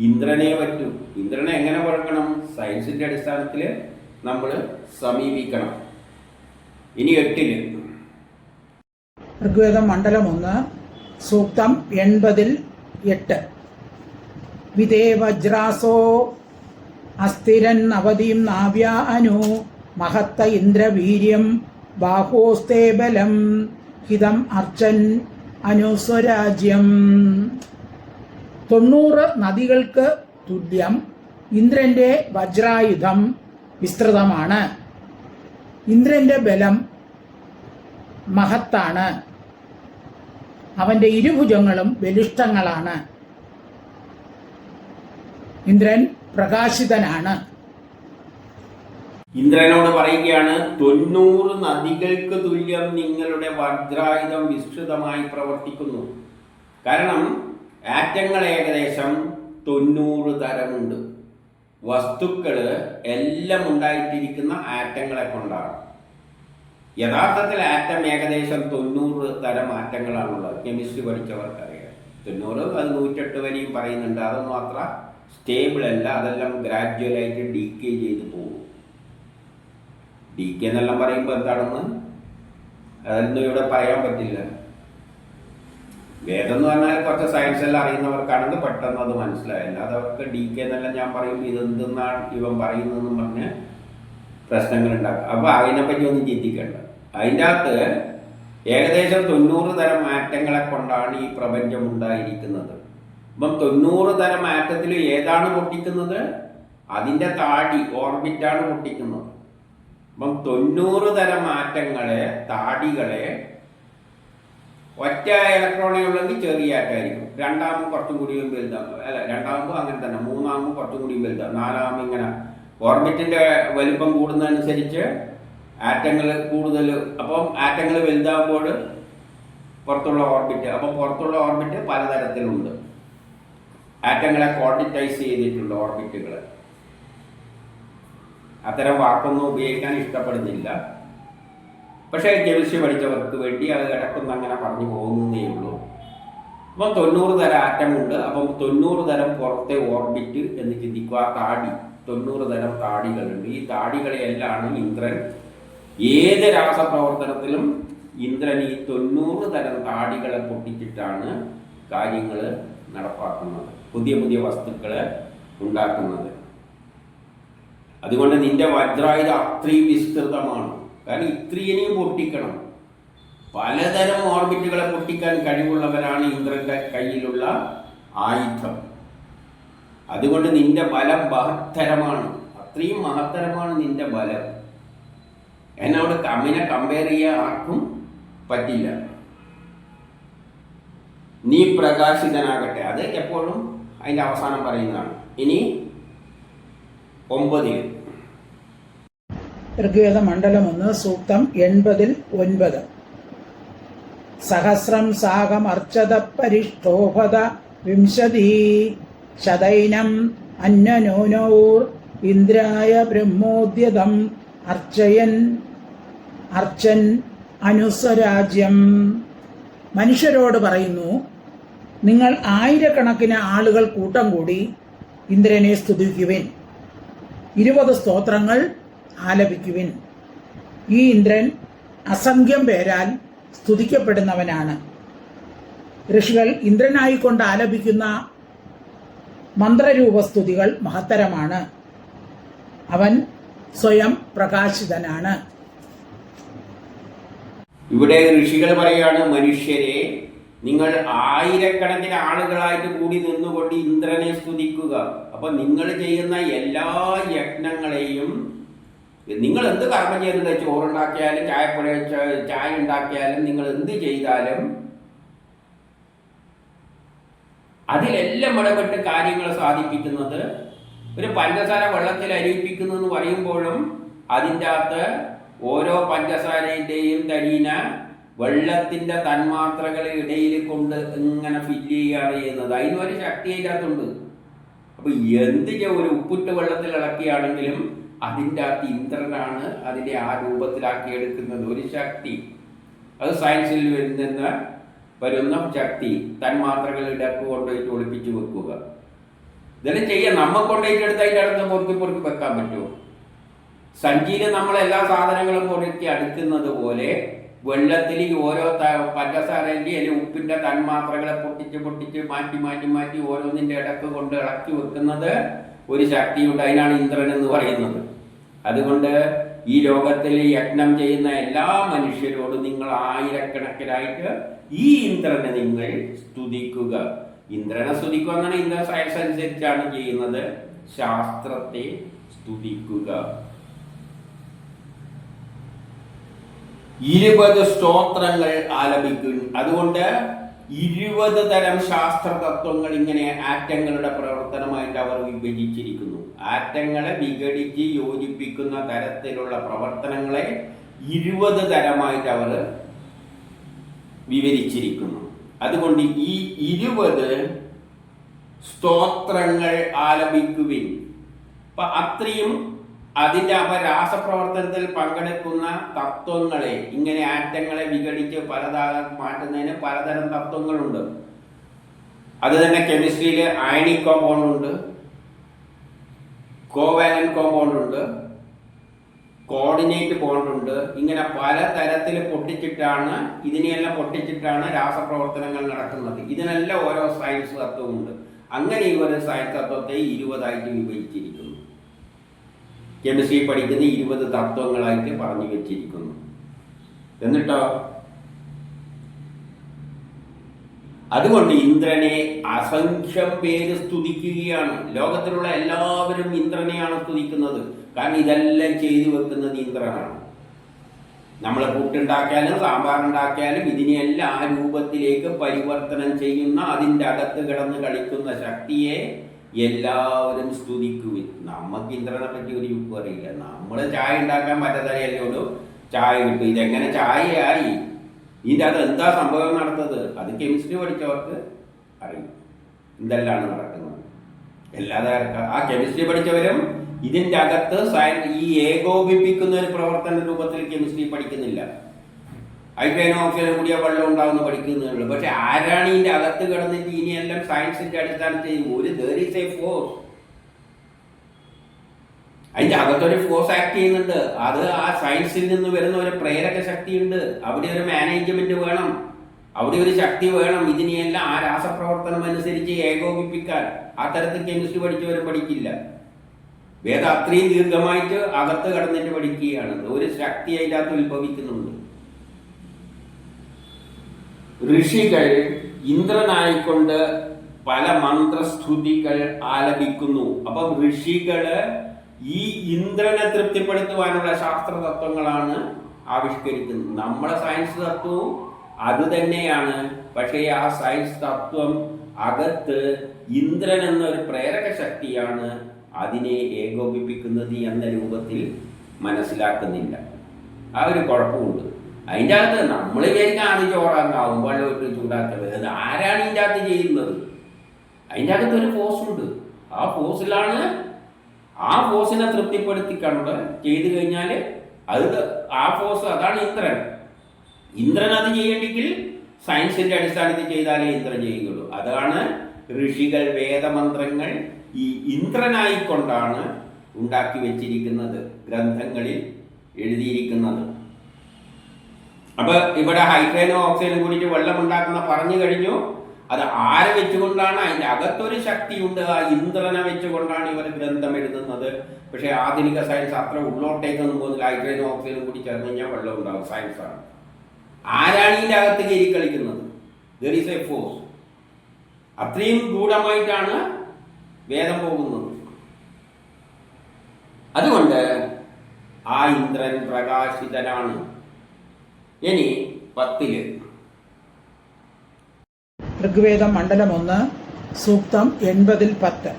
ഇന്ദ്രനെ പറ്റൂ. ഇന്ദ്രനെ എങ്ങനെ കൊടുക്കണം? സയൻസിൻ്റെ അടിസ്ഥാനത്തിൽ നമ്മൾ സമീപിക്കണം. ഇനി 8 ഋഗ്വേദം മണ്ഡലം 1 സൂക്തം 80-8. വിദേ വജ്രാസോ അസ്ഥിരൻ അവധിം നാവ്യ അനു മഹത്ത ഇന്ദ്രവീര്യം ബാഹോസ്തേ ബലം ഹിതം അർച്ചൻ അനുസ്വരാജ്യം. 90 നദികൾക്ക് തുല്യം ഇന്ദ്രന്റെ വജ്രായുധം വിസ്തൃതമാണ്. ഇന്ദ്രന്റെ ബലം മഹത്താണ്. അവന്റെ ഇരുഭുജങ്ങളും ബലിഷ്ഠങ്ങളാണ്. ഇന്ദ്രൻ പ്രകാശിതനാണ്. ഇന്ദ്രനോട് പറയുകയാണ്, 90 നദികൾക്ക് തുല്യം നിങ്ങളുടെ വജ്രായുധം വിസ്തൃതമായി പ്രവർത്തിക്കുന്നു. കാരണം ആറ്റങ്ങൾ ഏകദേശം 90 തരമുണ്ട്. വസ്തുക്കൾ എല്ലാം ഉണ്ടായിട്ടിരിക്കുന്ന ആറ്റങ്ങളെ കൊണ്ടാണ്. യഥാർത്ഥത്തിൽ ആറ്റം ഏകദേശം 90 തരം ആറ്റങ്ങളാണുള്ളത്. കെമിസ്ട്രി പഠിച്ചവർക്കറിയാം. 90 അത് 108 വരെയും പറയുന്നുണ്ട്. അതൊന്നും അത്ര സ്റ്റേബിൾ അല്ല. അതെല്ലാം ഗ്രാജുവലായിട്ട് ഡീക്കേ ചെയ്ത് പോകും. ഡീക്കേ എന്നെല്ലാം പറയുമ്പോൾ എന്താണെന്ന് അതൊന്നും ഇവിടെ പറയാൻ പറ്റില്ല. വേദം എന്ന് പറഞ്ഞാൽ കുറച്ച് സയൻസ് എല്ലാം അറിയുന്നവർക്കാണെങ്കിൽ പെട്ടെന്ന് അത് മനസ്സിലായില്ല. അതവർക്ക് ഡീക്കേ എന്നെല്ലാം ഞാൻ പറയുമ്പോൾ ഇതെന്തെന്നാണ് ഇവൻ പറയുന്നതെന്ന് പറഞ്ഞ് പ്രശ്നങ്ങൾ ഉണ്ടാക്കും. അപ്പോൾ അതിനെപ്പറ്റി ഒന്നും ചിന്തിക്കേണ്ട. അതിൻ്റെ അകത്ത് ഏകദേശം 90 തരം ആറ്റങ്ങളെ കൊണ്ടാണ് ഈ പ്രപഞ്ചം ഉണ്ടായിരിക്കുന്നത്. അപ്പം 90 തരം ആറ്റത്തിൽ ഏതാണ് പൊട്ടിക്കുന്നത്? അതിൻ്റെ താടി, ഓർബിറ്റാണ് പൊട്ടിക്കുന്നത്. അപ്പം 90 തരം ആറ്റങ്ങളെ, താടികളെ ഒറ്റ ഇലക്ട്രോണേ ഉള്ളെങ്കിൽ ചെറിയ ആറ്റായിരിക്കും. രണ്ടാകുമ്പോൾ കുറച്ചും കൂടിയും വലുതാകും. അല്ല, രണ്ടാകുമ്പോൾ അങ്ങനെ തന്നെ. മൂന്നാകുമ്പോൾ കുറച്ചും കൂടിയും വലുതാകും. നാലാകുമ്പോൾ ഇങ്ങനെ ഓർബിറ്റിൻ്റെ വലിപ്പം കൂടുന്നതനുസരിച്ച് ആറ്റങ്ങൾ കൂടുതൽ. അപ്പം ആറ്റങ്ങൾ വലുതാകുമ്പോൾ പുറത്തുള്ള ഓർബിറ്റ്. അപ്പം പുറത്തുള്ള ഓർബിറ്റ് പലതരത്തിലുണ്ട്. ആറ്റങ്ങളെ ക്വാണ്ടിറ്റൈസ് ചെയ്തിട്ടുള്ള ഓർബിറ്റുകൾ. അത്തരം വാക്കൊന്നും ഉപയോഗിക്കാൻ ഇഷ്ടപ്പെടുന്നില്ല. പക്ഷേ കെമിസ്ട്രി പഠിച്ചവർക്ക് വേണ്ടി അത് ഇടക്കൊന്ന് അങ്ങനെ പറഞ്ഞു പോകുന്നതേ ഉള്ളൂ. അപ്പം 90 തരം ആറ്റമുണ്ട്. അപ്പം 90 തരം പുറത്തെ ഓർബിറ്റ് എന്ന് ചിന്തിക്കുക. ആ താടി, 90 തരം താടികളുണ്ട്. ഈ താടികളെയെല്ലാം ഇന്ദ്രൻ ഏത് രാസപ്രവർത്തനത്തിലും ഇന്ദ്രൻ ഈ 90 തരം താടികളെ പൊട്ടിച്ചിട്ടാണ് കാര്യങ്ങൾ നടപ്പാക്കുന്നത്, പുതിയ പുതിയ വസ്തുക്കളെ ഉണ്ടാക്കുന്നത്. അതുകൊണ്ട് നിന്റെ വജ്രായുധം അത്രയും വിസ്തൃതമാണ്. കാരണം ഇത്രയും പൊട്ടിക്കണം. പലതരം ഓർബിറ്റുകളെ പൊട്ടിക്കാൻ കഴിവുള്ളവരാണ് ഇന്ദ്രന്റെ കയ്യിലുള്ള ആയുധം. അതുകൊണ്ട് നിന്റെ ബലം മഹത്തരമാണ്. അത്രയും മഹത്തരമാണ് നിന്റെ ബലം. എന്നോട് കമ്മിനെ കമ്പയർ ചെയ്യാൻ ആർക്കും പറ്റില്ല. നീ പ്രകാശിതനാകട്ടെ. അത് എപ്പോഴും അതിൻ്റെ അവസാനം പറയുന്നതാണ്. ഇനി 9 ഋഗ്വേദ മണ്ഡലം 1 സൂക്തം 80-9. സഹസ്രം സാഹമർച്ചത പരിഷ്ഠോഭത വിംശതി ശതൈനം അന്യനൂനോർ ഇന്ദ്രായ ബ്രഹ്മോദ്യതം അർച്ചൻ അനുസ്വരാജ്യം. മനുഷ്യരോട് പറയുന്നു, നിങ്ങൾ ആയിരക്കണക്കിന് ആളുകൾ കൂട്ടം കൂടി ഇന്ദ്രനെ സ്തുതിക്കുവിൻ, 20 സ്തോത്രങ്ങൾ ആലപിക്കുവിൻ. ഈ ഇന്ദ്രൻ അസംഖ്യം പേരാൽ സ്തുതിക്കപ്പെടുന്നവനാണ്. ഋഷികൾ ഇന്ദ്രനായിക്കൊണ്ട് ആലപിക്കുന്ന മന്ത്രരൂപസ്തുതികൾ മഹത്തരമാണ്. അവൻ സ്വയം പ്രകാശിതനാണ്. ഇവിടെ ഋഷികൾ പറയാണ്, മനുഷ്യരെ നിങ്ങൾ ആയിരക്കണക്കിന് ആളുകളായിട്ട് കൂടി നിന്നുകൊണ്ട് ഇന്ദ്രനെ സ്തുതിക്കുക. അപ്പൊ നിങ്ങൾ ചെയ്യുന്ന എല്ലാ യജ്ഞങ്ങളെയും, നിങ്ങൾ എന്ത് കർമ്മം ചെയ്യുന്നത്, ചോറുണ്ടാക്കിയാലും ചായ ഉണ്ടാക്കിയാലും നിങ്ങൾ എന്ത് ചെയ്താലും അതിലെല്ലാം ഇടപെട്ട് കാര്യങ്ങൾ സാധിപ്പിക്കുന്നത്, ഒരു പഞ്ചസാര വെള്ളത്തിൽ അരിയിപ്പിക്കുന്നു എന്ന് പറയുമ്പോഴും അതിൻ്റെ അകത്ത് ഓരോ പഞ്ചസാരയുടെയും തരീന വെള്ളത്തിന്റെ തന്മാത്രകളെ ഇടയിൽ കൊണ്ട് ഇങ്ങനെ ഫില്ല് ചെയ്യുകയാണ് ചെയ്യുന്നത്. അതിനൊരു ശക്തി അതിനകത്തുണ്ട്. അപ്പൊ എന്ത് ഒരു ഉപ്പിട്ട് വെള്ളത്തിൽ ഇളക്കിയാണെങ്കിലും അതിൻ്റെ അകത്ത് ഇന്ദ്രനാണ് അതിനെ ആ രൂപത്തിലാക്കി എടുക്കുന്നത്. ഒരു ശക്തി, അത് സയൻസിൽ വരുന്ന ശക്തി, തന്മാത്രകൾ ഇടക്ക് കൊണ്ടുപോയിട്ട് ഒളിപ്പിച്ച് വെക്കുക. ഇതെല്ലാം ചെയ്യാം. നമ്മ കൊണ്ടുപോയിട്ട് എടുത്ത് അതിൻ്റെ അടുത്ത് പൊറുക്കി വെക്കാൻ പറ്റുമോ? സഞ്ചിയിൽ നമ്മളെല്ലാ സാധനങ്ങളും പൊറുക്കി അടുക്കുന്നത് പോലെ വെള്ളത്തിൽ ഓരോ പഞ്ചസാരൻ്റെ അല്ലെങ്കിൽ ഉപ്പിൻ്റെ തന്മാത്രകളെ പൊട്ടിച്ച് മാറ്റി ഓരോന്നിൻ്റെ ഇടക്ക് കൊണ്ട് ഇളക്കി വെക്കുന്നത് ഒരു ശക്തിയുണ്ട്. അതിനാണ് ഇന്ദ്രൻ എന്ന് പറയുന്നത്. അതുകൊണ്ട് ഈ ലോകത്തിൽ യജ്ഞം ചെയ്യുന്ന എല്ലാ മനുഷ്യരോടും നിങ്ങൾ ആയിരക്കണക്കിനായിട്ട് ഈ ഇന്ദ്രനെ നിങ്ങൾ സ്തുതിക്കുക. ഇന്ദ്രനെ സ്തുതിക്കുക എന്നാണ് ഇന്ദ്ര സയൻസ് അനുസരിച്ചാണ് ചെയ്യുന്നത്. ശാസ്ത്രത്തെ സ്തുതിക്കുക. 20 സ്തോത്രങ്ങൾ ആലപിക്കും. അതുകൊണ്ട് 20 തരം ശാസ്ത്ര തത്വങ്ങൾ ഇങ്ങനെ ആറ്റങ്ങളുടെ പ്രവർത്തനമായിട്ട് അവർ വിഭജിച്ചിരിക്കുന്നു. ആറ്റങ്ങളെ വിഘടിച്ച് യോജിപ്പിക്കുന്ന തരത്തിലുള്ള പ്രവർത്തനങ്ങളെ 20 തരമായിട്ട് അവർ വിവരിച്ചിരിക്കുന്നു. അതുകൊണ്ട് ഈ 20 സ്തോത്രങ്ങൾ ആലപിക്കുവിൻ. അപ്പൊ അത്രയും അതിൻ്റെ രാസപ്രവർത്തനത്തിൽ പങ്കെടുക്കുന്ന തത്വങ്ങളെ, ഇങ്ങനെ ആറ്റങ്ങളെ വിഘടിച്ച് പലതാകം മാറ്റുന്നതിന് പലതരം തത്വങ്ങളുണ്ട്. അത് തന്നെ കെമിസ്ട്രിയിൽ അയണിക് കോമ്പൗണ്ട് ഉണ്ട്, കോവാലന്റ് കോമ്പൗണ്ട് ഉണ്ട്, കോർഡിനേറ്റ് ബോണ്ട് ഉണ്ട്. ഇങ്ങനെ പല തരത്തിൽ ഇതിനെയെല്ലാം പൊട്ടിച്ചിട്ടാണ് രാസപ്രവർത്തനങ്ങൾ നടക്കുന്നത്. ഇതിനെല്ലാം ഓരോ സയൻസ് തത്വമുണ്ട്. അങ്ങനെ ഈ ഒരു സയൻസ് തത്വത്തെ 20 വിഭജിച്ചിരിക്കുന്നു. കെമിസ്ട്രി പഠിക്കുന്ന 20 തത്വങ്ങളായിട്ട് പറഞ്ഞു വെച്ചിരിക്കുന്നു. എന്നിട്ടോ അതുകൊണ്ട് ഇന്ദ്രനെ അസംഖ്യം പേര് സ്തുതിക്കുകയാണ്. ലോകത്തിലുള്ള എല്ലാവരും ഇന്ദ്രനെയാണ് സ്തുതിക്കുന്നത്. കാരണം ഇതെല്ലാം ചെയ്തു വെക്കുന്നത് ഇന്ദ്രനാണ്. നമ്മൾ പുട്ടുണ്ടാക്കിയാലും സാമ്പാറുണ്ടാക്കിയാലും ഇതിനെയെല്ലാം ആ രൂപത്തിലേക്ക് പരിവർത്തനം ചെയ്യുന്ന, അതിൻ്റെ അകത്ത് കിടന്ന് കളിക്കുന്ന ശക്തിയെ എല്ലാവരും സ്തുതിക്കുവിൻ. നമുക്ക് ഇന്ദ്രനെ പറ്റി ഒരു യുക്തി അറിയില്ല. നമ്മൾ ചായ ഉണ്ടാക്കാൻ പറ്റാത്തവരെല്ലോടും ചായ കിട്ടും. ഇതെങ്ങനെ ചായയായി, ഇതിൻ്റെ അത് എന്താ സംഭവം നടന്നത്, അത് കെമിസ്ട്രി പഠിച്ചവർക്ക് അറിയും എന്തെല്ലാം നടക്കുന്നത്. അല്ലാതെ ആ കെമിസ്ട്രി പഠിച്ചവരും ഇതിൻ്റെ അകത്ത് ഈ ഏകോപിപ്പിക്കുന്ന ഒരു പ്രവർത്തന രൂപത്തിൽ കെമിസ്ട്രി പഠിക്കുന്നില്ല. ഹൈഡ്രജനും ഓക്സിജനും കൂടിയ വെള്ളം ഉണ്ടാവുന്ന പഠിക്കുന്നുള്ളൂ. പക്ഷെ ആരാണ് ഇതിൻ്റെ അകത്ത് കിടന്നിട്ട് ഇനിയെല്ലാം സയൻസിന്റെ അടിസ്ഥാനത്തിൽ there is a force, അതിൻ്റെ അകത്തൊരു ഫോഴ്സ് ആക്ട് ചെയ്യുന്നുണ്ട്. അത് ആ സയൻസിൽ നിന്ന് വരുന്ന ഒരു പ്രേരക ശക്തിയുണ്ട്. അവിടെ ഒരു മാനേജ്മെന്റ് വേണം, അവിടെ ഒരു ശക്തി വേണം. ഇതിനെയെല്ലാം ആ രാസപ്രവർത്തനം അനുസരിച്ച് ഏകോപിപ്പിക്കാൻ ആ തരത്തിൽ കെമിസ്ട്രി പഠിച്ചവരും പഠിക്കില്ല. വേദം അത്രയും ദീർഘമായിട്ട് അകത്ത് കടന്നിട്ട് പഠിക്കുകയാണ്. ഒരു ശക്തി അതിൻ്റെ അകത്ത് ഉത്ഭവിക്കുന്നുണ്ട്. ഋഷികൾ ഇന്ദ്രനായിക്കൊണ്ട് പല മന്ത്രസ്തുതികൾ ആലപിക്കുന്നു. അപ്പം ഋഷികള് ഈ ഇന്ദ്രനെ തൃപ്തിപ്പെടുത്തുവാനുള്ള ശാസ്ത്ര തത്വങ്ങളാണ് ആവിഷ്കരിക്കുന്നത്. നമ്മളെ സയൻസ് തത്വവും അത് തന്നെയാണ്. പക്ഷേ ആ സയൻസ് തത്വം അകത്ത് ഇന്ദ്രൻ എന്നൊരു പ്രേരക ശക്തിയാണ് അതിനെ ഏകോപിപ്പിക്കുന്നത് എന്ന രൂപത്തിൽ മനസ്സിലാക്കുന്നില്ല. ആ ഒരു കുഴപ്പമുണ്ട്. അതിൻ്റെ അകത്ത് നമ്മൾ വിചാരിക്കാൻ ആദ്യം ചോറാക്കാവും, വെള്ളം ഇട്ട് ചൂടാക്കുന്നത്. അത് ആരാണ് ഇതിൻ്റെ അകത്ത് ചെയ്യുന്നത്? അതിൻ്റെ അകത്ത് ഒരു ഫോഴ്സ് ഉണ്ട്. ആ ഫോഴ്സിലാണ്, ആ ഫോഴ്സിനെ തൃപ്തിപ്പെടുത്തിക്കൊണ്ട് ചെയ്തു കഴിഞ്ഞാൽ ആ ഫോഴ്സ് അതാണ് ഇന്ദ്രൻ. ഇന്ദ്രൻ അത് ചെയ്യണമെങ്കിൽ സയൻസിന്റെ അടിസ്ഥാനത്തിൽ ചെയ്താലേ ഇന്ദ്രൻ ചെയ്യുകയുള്ളൂ. അതാണ് ഋഷികൾ വേദമന്ത്രങ്ങൾ ഈ ഇന്ദ്രനായിക്കൊണ്ടാണ് ഉണ്ടാക്കി വെച്ചിരിക്കുന്നത്, ഗ്രന്ഥങ്ങളിൽ എഴുതിയിരിക്കുന്നത്. അപ്പൊ ഇവിടെ ഹൈഡ്രജനും ഓക്സിജനും കൂടിയിട്ട് വെള്ളം ഉണ്ടാക്കുന്ന പറഞ്ഞു കഴിഞ്ഞു. അത് ആരെ വെച്ചുകൊണ്ടാണ്? അതിന്റെ അകത്തൊരു ശക്തിയുണ്ട്. ആ ഇന്ദ്രനെ വെച്ചുകൊണ്ടാണ് ഇവർ ഗ്രന്ഥം എഴുതുന്നത്. പക്ഷെ ആധുനിക സയൻസ് അത്ര ഉള്ളോട്ടേക്കൊന്നും പോകുന്നില്ല. ഹൈഡ്രജനും ഓക്സിജനും കൂടി ചേർന്ന് കഴിഞ്ഞാൽ വെള്ളം ഉണ്ടാവും. സയൻസാണ്. ആരാണ് ഇതിന്റെ അകത്ത് കയറി കളിക്കുന്നത്? There is A force. അത്രയും ഗൂഢമായിട്ടാണ് വേദം പോകുന്നത്. അതുകൊണ്ട് ആ ഇന്ദ്രൻ പ്രകാശിതനാണ്. ഇനി 10 ഋഗ്വേദം മണ്ഡലം 1 സൂക്തം 80-10.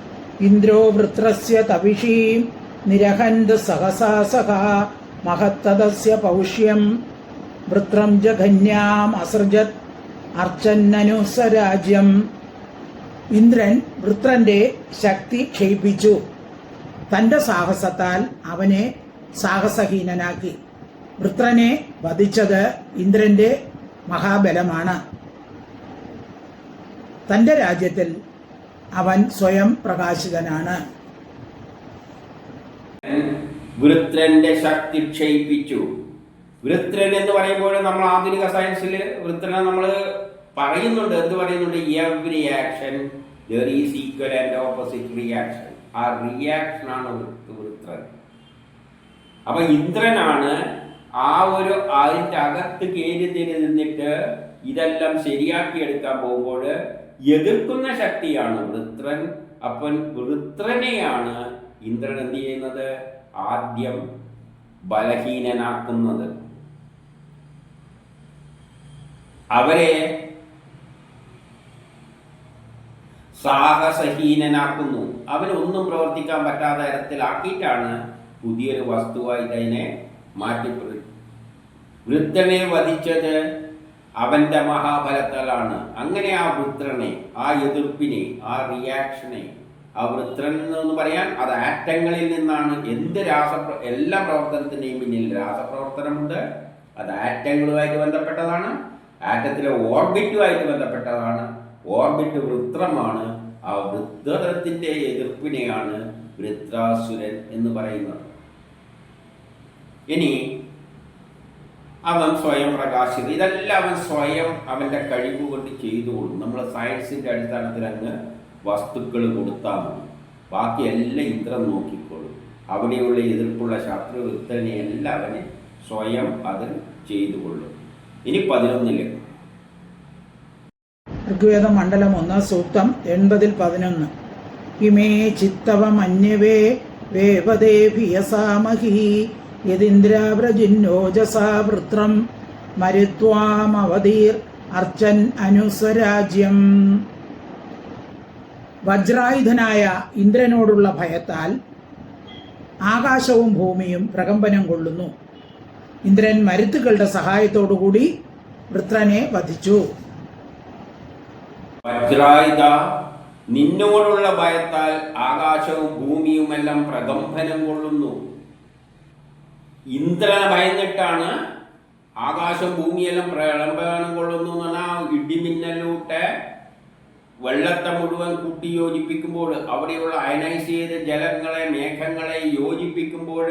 ഇന്ദ്രോ വൃത്രസ്യ തവിഷീം നിരഹന്ത് സഹസാസഹ മഹത്തദസ്യ പൗഷ്യം വൃത്രം ജഘന്യാം അസൃജത് അർച്ചന്നനുസരാജ്യം. ഇന്ദ്രൻ വൃത്രന്റെ ശക്തി ക്ഷയിപ്പിച്ചു. തന്റെ സാഹസത്താൽ അവനെ സാഹസഹീനനാക്കി. വൃത്രനെ വധിച്ചത് ഇന്ദ്രന്റെ മഹാബലമാണ്. തന്റെ രാജ്യത്തിൽ അവൻ സ്വയം പ്രകാശിതനാണ്. വൃത്രന്റെ ശക്തി ക്ഷയിപ്പിച്ചു. വൃത്രൻ എന്ന് പറയുമ്പോൾ നമ്മൾ ആധുനിക സയൻസിൽ വൃത്രനെ നമ്മൾ പറയുന്നുണ്ട്. എന്ത് പറയുന്നുണ്ട്? Every action there is equal and opposite reaction. ആ റിയാക്ഷൻ ആണ് വൃത്രൻ. അപ്പൊ ഇന്ദ്രനാണ് അതിന്റെ അകത്ത് കയറി നിന്നിട്ട് ഇതെല്ലാം ശരിയാക്കി എടുക്കാൻ പോകുമ്പോൾ എതിർക്കുന്ന ശക്തിയാണ് വൃത്രൻ. അപ്പം വൃത്രനെയാണ് ഇന്ദ്രൻ എന്ത് ചെയ്യുന്നത്? ആദ്യം ബലഹീനനാക്കുന്നത്. അവരെ സാഹസഹീനനാക്കുന്നു. അവനൊന്നും പ്രവർത്തിക്കാൻ പറ്റാത്ത തരത്തിലാക്കിയിട്ടാണ് പുതിയൊരു വസ്തുവായി അതിനെ മാറ്റിപ്പെടുത്തി. വൃത്രനെ വധിച്ചത് അവന്റെ മഹാബലത്താലാണ്. അങ്ങനെ ആ വൃത്രനെ, ആ എതിർപ്പിനെ, ആ റിയാക്ഷനെ, ആ വൃത്രൻ എന്ന് പറയാൻ അത് ആറ്റങ്ങളിൽ നിന്നാണ്. എല്ലാ പ്രവർത്തനത്തിന്റെയും പിന്നിൽ രാസപ്രവർത്തനമുണ്ട്. അത് ആറ്റങ്ങളുമായിട്ട് ബന്ധപ്പെട്ടതാണ്. ആറ്റത്തിലെ ഓർബിറ്റുമായിട്ട് ബന്ധപ്പെട്ടതാണ്. ഓർബിറ്റ് വൃത്രമാണ്. ആ വൃത്രത്തിന്റെ എതിർപ്പിനെയാണ് വൃത്രാസുരൻ എന്ന് പറയുന്നത്. ഇനി അവൻ സ്വയം പ്രകാശിത. ഇതെല്ലാം അവൻ സ്വയം അവന്റെ കഴിവ് കൊണ്ട് ചെയ്തുകൊള്ളും. നമ്മൾ സയൻസിന്റെ അടിസ്ഥാനത്തിൽ അങ്ങ് വസ്തുക്കൾ കൊടുത്താൽ മതി. ബാക്കി എല്ലാം ഇന്ദ്രൻ നോക്കിക്കൊള്ളും. അവിടെയുള്ള എതിർപ്പുള്ള ശത്രുവൃത്തനെ എല്ലാം അവന് സ്വയം അത് ചെയ്തുകൊള്ളും. ഇനി 11 ഋഗ്വേദം മണ്ഡലം 1 സൂക്തം 80-11. ഇമേ ചിത്തവമന്യവേ വേപദേ ഭിയസാമഹി യദിന്ദ്രാവ്രജിന്നോജസാ വൃത്രം മരുത്വാമവതീർ അർച്ചൻ അനുസ്വരാജ്യം. വജ്രായുധനായ ഇന്ദ്രനോടുള്ള ഭയത്താൽ ആകാശവും ഭൂമിയും പ്രകമ്പനം കൊള്ളുന്നു. ഇന്ദ്രൻ മരുത്തുക്കളുടെ സഹായത്തോടുകൂടി വൃത്രനെ വധിച്ചു. വജ്രായുധ, നിന്നോടുള്ള ഭയത്താൽ ആകാശവും ഭൂമിയുമെല്ലാം പ്രകമ്പനം കൊള്ളുന്നു. ഇന്ദ്രനെ ഭയന്നിട്ടാണ് ആകാശവും ഭൂമിയെല്ലാം പ്രകമ്പനം കൊള്ളുന്നു എന്ന് പറഞ്ഞാൽ ഇടിമിന്നലൂട്ടെ വെള്ളത്തെ മുഴുവൻ കൂട്ടി യോജിപ്പിക്കുമ്പോൾ, അവിടെയുള്ള അയനൈസ് ചെയ്ത ജലങ്ങളെ, മേഘങ്ങളെ യോജിപ്പിക്കുമ്പോൾ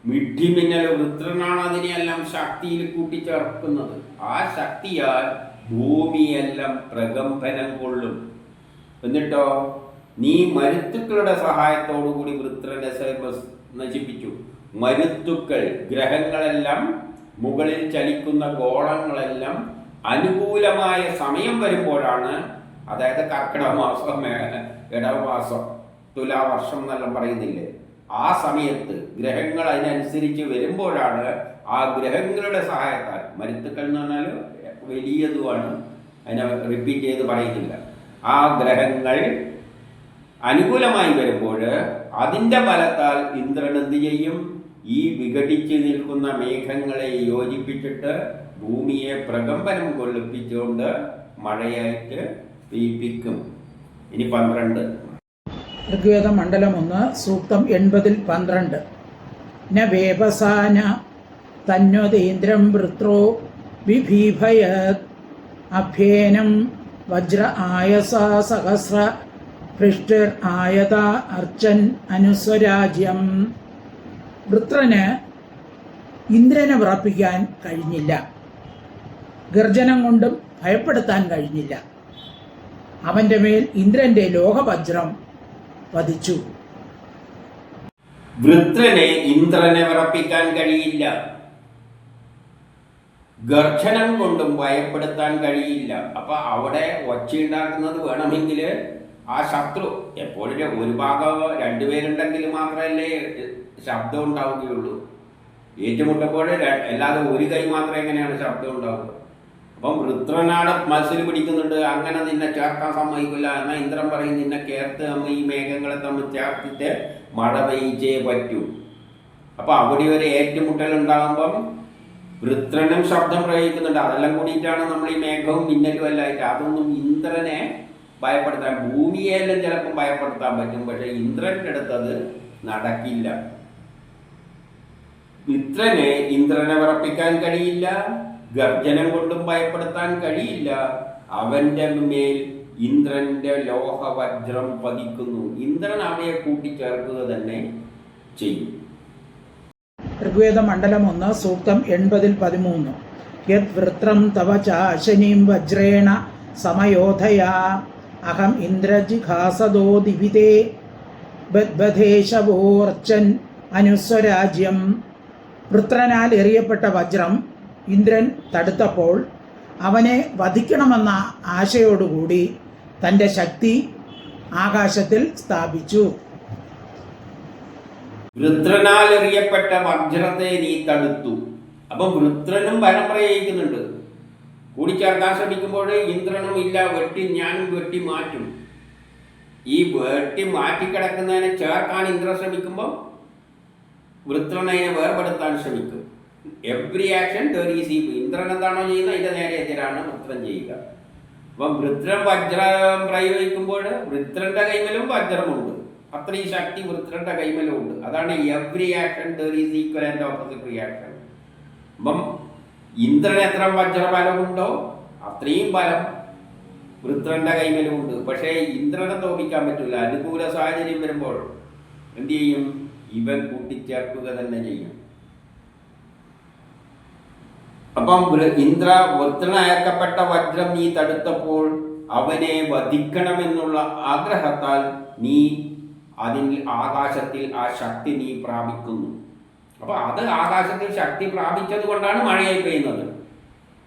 ഇടിമിന്നൽ വൃത്രനാണ് അതിനെയെല്ലാം ശക്തിയിൽ കൂട്ടിച്ചേർക്കുന്നത്. ആ ശക്തിയാൽ ഭൂമിയെല്ലാം പ്രകമ്പനം കൊള്ളും. എന്നിട്ടോ നീ മരുത്തുക്കളുടെ സഹായത്തോടു കൂടി വൃത്രനെ നശിപ്പിച്ചു. മരുത്തുക്കൾ, ഗ്രഹങ്ങളെല്ലാം, മുകളിൽ ചലിക്കുന്ന ഗോളങ്ങളെല്ലാം അനുകൂലമായ സമയം വരുമ്പോഴാണ്, അതായത് കർക്കിടക മാസം, ഇടവമാസം, തുലാവർഷം എന്നെല്ലാം പറയുന്നില്ലേ, ആ സമയത്ത് ഗ്രഹങ്ങൾ അതിനനുസരിച്ച് വരുമ്പോഴാണ് ആ ഗ്രഹങ്ങളുടെ സഹായത്താൽ, മരുത്തുക്കൾ എന്ന് പറഞ്ഞാൽ വലിയതുമാണ്, അതിനെ റിപ്പീറ്റ് ചെയ്ത് പറയുന്നില്ല, ആ ഗ്രഹങ്ങൾ അനുകൂലമായി വരുമ്പോൾ അതിൻ്റെ ബലത്താൽ ഇന്ദ്രൻ എന്ത് ചെയ്യും? ഈ വിഘടിച്ച് നിൽക്കുന്ന മേഘങ്ങളെ യോജിപ്പിച്ചിട്ട് ഭൂമിയെ പ്രകമ്പനം കൊള്ളിപ്പിച്ചുകൊണ്ട് മഴയായിട്ട് പെയ്യിപ്പിക്കും. ഇനി 12 ഋഗ്വേദം മണ്ഡലം 1 സൂക്തം 80-12. ന വേപസാന തന്വതേന്ദ്രം വൃത്രോ വിഭീഭയത് അഭ്യേനം വജ്ര ആയസ സഹസ്ര പൃഷ്ടിർ ആയത അർച്ചൻ അനുസ്വരാജ്യം. വൃത്രന് ഇന്ദ്രനെ വിറപ്പിക്കാൻ കഴിഞ്ഞില്ല. ഗർജനം കൊണ്ടും ഭയപ്പെടുത്താൻ കഴിഞ്ഞില്ല. അവന്റെ മേൽ ഇന്ദ്രന്റെ ലോഹവജ്രം പതിച്ചു. വൃത്രനെ ഇന്ദ്രനെ വിറപ്പിക്കാൻ കഴിയില്ല. ഗർജനം കൊണ്ടും ഭയപ്പെടുത്താൻ കഴിയില്ല. അപ്പൊ അവിടെ ഒച്ചയുണ്ടാക്കുന്നത് വേണമെങ്കിൽ ആ ശത്രു എപ്പോഴും ഒരു ഭാഗം രണ്ടുപേരുണ്ടെങ്കിൽ മാത്രമല്ലേ ശബ്ദം ഉണ്ടാവുകയുള്ളൂ. ഏറ്റുമുട്ടപ്പോൾ അല്ലാതെ ഒരു കൈ മാത്രം എങ്ങനെയാണ് ശബ്ദം ഉണ്ടാവുക? അപ്പം വൃത്രനാട് മത്സരം പിടിക്കുന്നുണ്ട്, അങ്ങനെ നിന്നെ ചേർക്കാൻ സമ്മതിക്കില്ല. എന്നാൽ ഇന്ദ്രൻ പറയും നിന്നെ ചേർത്ത് നമ്മൾ ഈ മേഘങ്ങളെ തമ്മിൽ ചേർത്തിട്ട് മഴ പെയ്ച്ചേ പറ്റൂ. അപ്പൊ അവിടെ ഒരു ഏറ്റുമുട്ടൽ ഉണ്ടാകുമ്പം വൃത്രനും ശബ്ദം പ്രയോഗിക്കുന്നുണ്ട്. അതെല്ലാം കൂടിയിട്ടാണ് നമ്മൾ ഈ മേഘവും മിന്നലും എല്ലായിട്ട്. അതൊന്നും ഇന്ദ്രനെ ഭയപ്പെടുത്താൻ, ഭൂമിയെല്ലാം ചിലപ്പം ഭയപ്പെടുത്താൻ പറ്റും, പക്ഷെ ഇന്ദ്രന്റെ അടുത്തത് നടക്കില്ല. ഇന്ദ്രനെ വിറപ്പിക്കാൻ കഴിയില്ല, ഗർജനം കൊണ്ടും ഭയപ്പെടുത്താൻ കഴിയില്ല. അവന്റെ മേൽ ഇന്ദ്രന്റെ ലോഹവജ്രം പതിക്കുന്നു. ഇന്ദ്രൻ അവയെ കൂട്ടിച്ചേർക്കുക തന്നെ ചെയ്യും. ഋഗ്വേദ മണ്ഡലം 1 സൂക്തം 80-13. യത് വൃത്രം തവ ചാശനീം വജ്രേണ സമയോധയാ അഹം ഇന്ദ്രജിഘാസദോ ദിവിതേ ബദ്ബധേശവോർച്ചൻ അനുസ്വരാജ്യം. വൃത്രനാൽ എറിയപ്പെട്ട വജ്രം ഇന്ദ്രൻ തടുത്തപ്പോൾ അവനെ വധിക്കണമെന്ന ആശയോടുകൂടി തൻ്റെ ശക്തി ആകാശത്തിൽ സ്ഥാപിച്ചു. വൃത്രനാൽ എറിയപ്പെട്ട വജ്രത്തെ നീ തടുത്തു. അപ്പം വൃത്രനും ബലം പ്രയോഗിക്കുന്നുണ്ട്. കൂടിച്ചേർക്കാൻ ശ്രമിക്കുമ്പോൾ ഇന്ദ്രനും ഇല്ല, ഞാനും വെട്ടി മാറ്റും. ഈ വെട്ടി മാറ്റിക്കിടക്കുന്നതിനെ ചേർക്കാൻ ഇന്ദ്രൻ ശ്രമിക്കുമ്പോൾ വൃത്രനെ വേർപെടുത്താൻ ശ്രമിക്കും. Every action there is equal. Indran എന്താണോ ചെയ്യുന്നത് അതിന്റെ നേരെ എതിരാണ് വൃത്രൻ ചെയ്യുക. അപ്പം വൃത്രൻ വജ്രം പ്രയോഗിക്കുമ്പോൾ വൃത്രന്റെ കൈമലും വജ്രമുണ്ട്. അത്രയും ശക്തി വൃത്രന്റെ കൈമലും ഉണ്ട്. അതാണ് every action there is equal and opposite reaction. അപ്പം ഇന്ദ്രൻ എത്ര വജ്രബലമുണ്ടോ അത്രയും ബലം വൃത്രന്റെ കൈമലും ഉണ്ട്. പക്ഷേ ഇന്ദ്രനെ തോപ്പിക്കാൻ പറ്റില്ല. അനുകൂല സാഹചര്യം വരുമ്പോൾ എന്ത് ചെയ്യും? ഇവൻ കൂട്ടിച്ചേർക്കുക തന്നെ ചെയ്യും. അപ്പം വൃത്രനയക്കപ്പെട്ട വജ്രം നീ തടുത്തപ്പോൾ അവനെ വധിക്കണമെന്നുള്ള ആഗ്രഹത്താൽ നീ ആകാശത്തിൽ ആ ശക്തി നീ പ്രാപിക്കുന്നു. അപ്പൊ അത് ആകാശത്തിൽ ശക്തി പ്രാപിച്ചത് കൊണ്ടാണ് മഴയായി പെയ്യുന്നത്.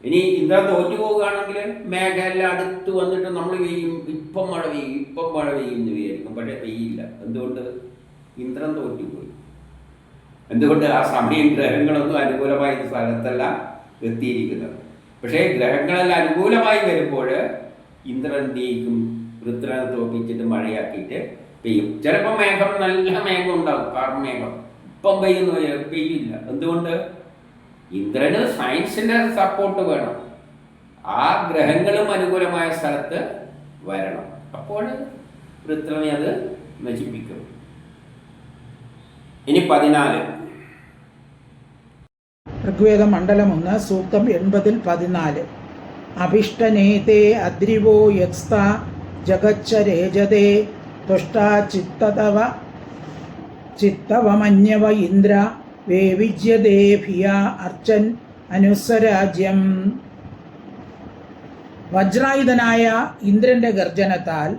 ഇനി ഇന്ദ്രൻ തോറ്റു പോവുകയാണെങ്കിൽ മേഘമെല്ലാം അടുത്ത് വന്നിട്ട് നമ്മൾ പെയ്യും, ഇപ്പം മഴ പെയ്യും എന്ന് വിചാരിക്കും. പക്ഷെ പെയ്യില്ല. എന്തുകൊണ്ട്? ഇന്ദ്രൻ തോറ്റുപോയി. എന്തുകൊണ്ട്? ആ സമയം ഗ്രഹങ്ങളൊന്നും അനുകൂലമായ സ്ഥലത്തല്ല എത്തിയിരിക്കുന്നത്. പക്ഷേ ഗ്രഹങ്ങളെല്ലാം അനുകൂലമായി വരുമ്പോൾ ഇന്ദ്രൻ എന്ത് ചെയ്യും? വൃത്രനെ തോപ്പിച്ചിട്ട് മഴയാക്കിയിട്ട് പെയ്യും. ചിലപ്പോൾ മേഘം നല്ല മേഘം ഉണ്ടാവും, കാർമേഘം. ഇപ്പം പെയ്യില്ല. എന്തുകൊണ്ട്? ഇന്ദ്രന് സയൻസിന്റെ സപ്പോർട്ട് വേണം. ആ ഗ്രഹങ്ങളും അനുകൂലമായ സ്ഥലത്ത് വരണം. അപ്പോൾ വൃത്രനെ അത് നശിപ്പിക്കും. ഇനി 14. ഋഗ്വേദ മണ്ഡലം 1 സൂക്തം 80-14. അഭിഷ്ടനേതേ അദ്രിവോ യക്സ്ത ജഗచ్చരേജതേ തുഷ്ടാ ചിത്തവമന്യവ ഇന്ദ്ര വേവിജ്യദേഭിയ അർച്ചൻ അനുസ്വരാജ്യം. വജ്രായുധനായ ഇന്ദ്രന്റെ ഗർജനത്താൽ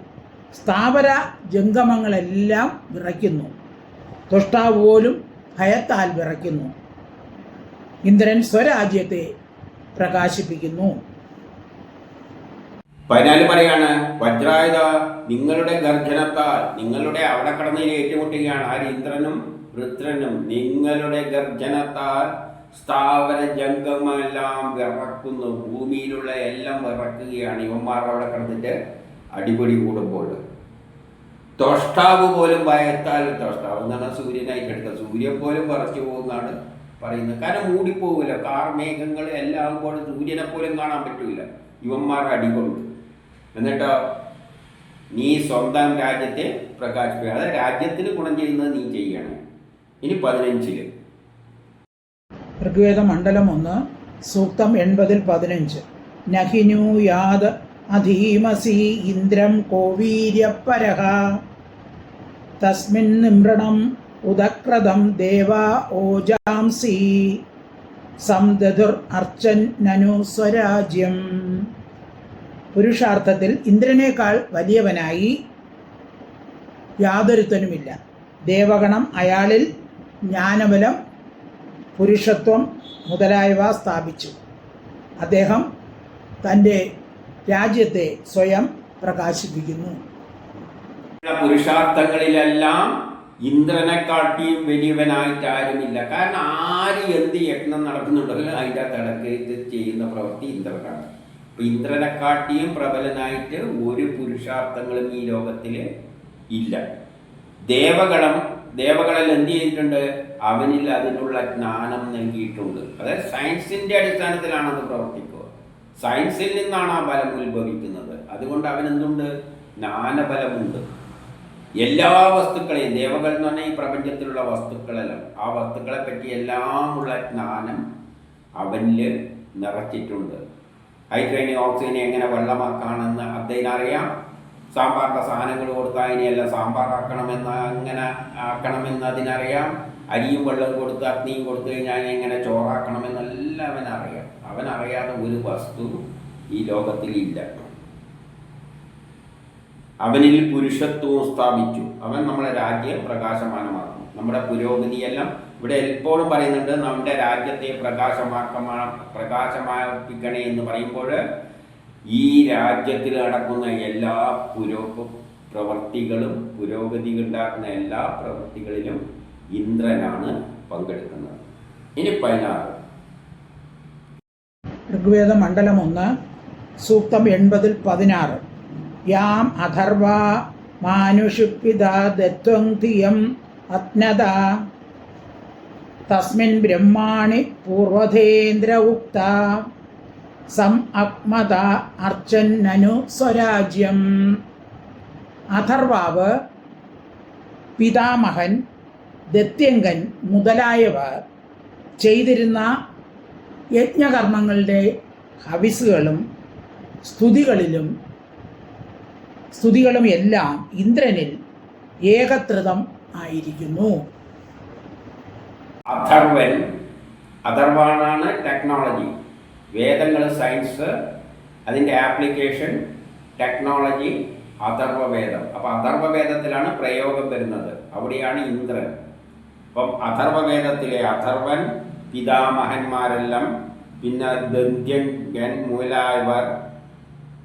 സ്ഥാവര ജംഗമങ്ങളെല്ലാം വിറയ്ക്കുന്നു. തുഷ്ടാവ് പോലും ഭയത്താൽ വിറയ്ക്കുന്നു. ഇന്ദ്രൻ സ്വരാജ്യത്തെ പ്രകാശിപ്പിക്കുന്നു. 14 പറയാണ്, വജ്രായുധ നിങ്ങളുടെ ഗർജനത്താൽ, നിങ്ങളുടെ അവിടെ കടന്ന് ഏറ്റുമുട്ടുകയാണ് ആര്? ഇന്ദ്രനും വൃത്രനും. നിങ്ങളുടെ ഗർജനത്താൽ സ്ഥാവര ജംഗമെല്ലാം വിറക്കുന്നു. ഭൂമിയിലുള്ള എല്ലാം വിറക്കുകയാണ്. ഇവന്മാർ അവിടെ കിടന്നിട്ട് അടിപൊളി കൂടുമ്പോൾ ത്വഷ്ടാവ് പോലും ഭയത്താൽ, ത്വഷ്ടാവ് എന്നാണ് സൂര്യനായിട്ട് എടുക്കുക, സൂര്യൻ പോലും വിറച്ചു പോകുന്നതാണ് പറയുന്നത്. കാരണം മൂടിപ്പോകില്ല, കാർമേഘങ്ങൾ എല്ലാം കൂടെ സൂര്യനെ പോലും കാണാൻ പറ്റൂല ഇവന്മാർ അടികൊണ്ട്. എന്നിട്ടോ നീ സ്വന്തം രാജ്യത്തെ പ്രകാശിപ്പിക്കുക. അതായത് രാജ്യത്തിന് ഗുണം ചെയ്യുന്നത് നീ ചെയ്യണം. ഇനി 15. ഋഗ്വേദ മണ്ഡലം 1 സൂക്തം 80-15. നഹിനു യാത് അധീമസി ഇന്ദ്രം കോവീര്യപരഃ തസ്മിൻ നിമ്രണം ഉദക്രതം ദേവാ ഓജാംസി സംദധുർ അർച്ചൻ നനു സ്വരാജ്യം. പുരുഷാർത്ഥത്തിൽ ഇന്ദ്രനേക്കാൾ വലിയവനായി യാതൊരുത്തനുമില്ല. ദേവഗണം അയാളിൽ ജ്ഞാനബലം, പുരുഷത്വം മുതലായവ സ്ഥാപിച്ചു. അദ്ദേഹം തൻ്റെ രാജ്യത്തെ സ്വയം പ്രകാശിപ്പിക്കുന്നു. പുരുഷാർത്ഥങ്ങളിലെല്ലാം ഇന്ദ്രനെക്കാട്ടിയും വലിയവനായിട്ട് ആരുമില്ല. കാരണം ആര് എന്ത് യജ്ഞം നടക്കുന്നുണ്ടല്ലോ അതിൻ്റെ തടക്ക് ഇത് ചെയ്യുന്ന പ്രവൃത്തി ഇന്ദ്രനാണ്. അപ്പം ഇന്ദ്രനെക്കാട്ടിയും പ്രബലനായിട്ട് ഒരു പുരുഷാർത്ഥങ്ങളും ഈ ലോകത്തിൽ ഇല്ല. ദേവകളിൽ എന്ത് ചെയ്തിട്ടുണ്ട്? അവനിൽ അതിനുള്ള ജ്ഞാനം നൽകിയിട്ടുണ്ട്. അതായത് സയൻസിൻ്റെ അടിസ്ഥാനത്തിലാണ് അത് പ്രവർത്തിക്കുക. സയൻസിൽ നിന്നാണ് ആ ബലം ഉത്ഭവിക്കുന്നത്. അതുകൊണ്ട് അവനെന്തുണ്ട്? ജ്ഞാനബലമുണ്ട്. എല്ലാ വസ്തുക്കളെയും, ദേവകൾ എന്ന് പറഞ്ഞാൽ ഈ പ്രപഞ്ചത്തിലുള്ള വസ്തുക്കളെല്ലാം, ആ വസ്തുക്കളെ പറ്റി എല്ലാമുള്ള ജ്ഞാനം അവനിൽ നിറച്ചിട്ടുണ്ട്. ഹൈഡ്രജനെ ഓക്സിജനെ എങ്ങനെ വെള്ളമാക്കാണെന്ന് അദ്ദേഹത്തിനറിയാം. സാമ്പാറിൻ്റെ സാധനങ്ങൾ കൊടുത്താൽ അതിനെയെല്ലാം സാമ്പാറാക്കണമെന്ന് അങ്ങനെ ആക്കണമെന്ന് അതിനറിയാം. അരിയും വെള്ളം കൊടുത്ത് അഗ്നിയും കൊടുത്തു കഴിഞ്ഞാൽ അതിനെങ്ങനെ ചോറാക്കണമെന്നെല്ലാം അവനറിയാം. അവനറിയാതെ ഒരു വസ്തു ഈ ലോകത്തിലില്ല. അവനിൽ പുരുഷത്വവും സ്ഥാപിച്ചു. അവൻ നമ്മളെ രാജ്യം പ്രകാശമാനമാക്കും. നമ്മുടെ പുരോഗതിയെല്ലാം ഇവിടെ എപ്പോഴും പറയുന്നുണ്ട്, നമ്മുടെ രാജ്യത്തെ പ്രകാശമാപ്പിക്കണേ എന്ന് പറയുമ്പോൾ ഈ രാജ്യത്തിൽ നടക്കുന്ന എല്ലാ പ്രവൃത്തികളും, പുരോഗതി ഉണ്ടാക്കുന്ന എല്ലാ പ്രവൃത്തികളിലും ഇന്ദ്രനാണ് പങ്കെടുക്കുന്നത്. ഇനി 16 ഋഗ്വേദ മണ്ഡലം 1 സൂക്തം 80-16. യാം അഥർവ മാനുഷുപിതാ ദത്വം ധിയം അജ്ഞത തസ്മിൻ ബ്രഹ്മാണി പൂർവധേന്ദ്ര ഉക്ത സം അക്മത അർച്ചൻ നനു സ്വരാജ്യം. അഥർവാവ്, പിതാമഹൻ, ദത്യങ്കൻ മുതലായവർ ചെയ്തിരുന്ന യജ്ഞകർമ്മങ്ങളുടെ ഹവിസുകളും സ്തുതികളും എല്ലാം ഇന്ദ്രനിൽ ഏകത്രിതം ആയിരിക്കുന്നു. അഥർവാണ് ടെക്നോളജി. വേദങ്ങൾ സയൻസ്, അതിൻ്റെ ആപ്ലിക്കേഷൻ ടെക്നോളജി, അഥർവവേദം. അപ്പം അഥർവവേദത്തിലാണ് പ്രയോഗം വരുന്നത്. അവിടെയാണ് ഇന്ദ്രൻ. അപ്പം അഥർവവേദത്തിലെ അഥർവൻ, പിതാമഹന്മാരെല്ലാം, പിന്നെ ദന്ത്യൻ മുതലായവർ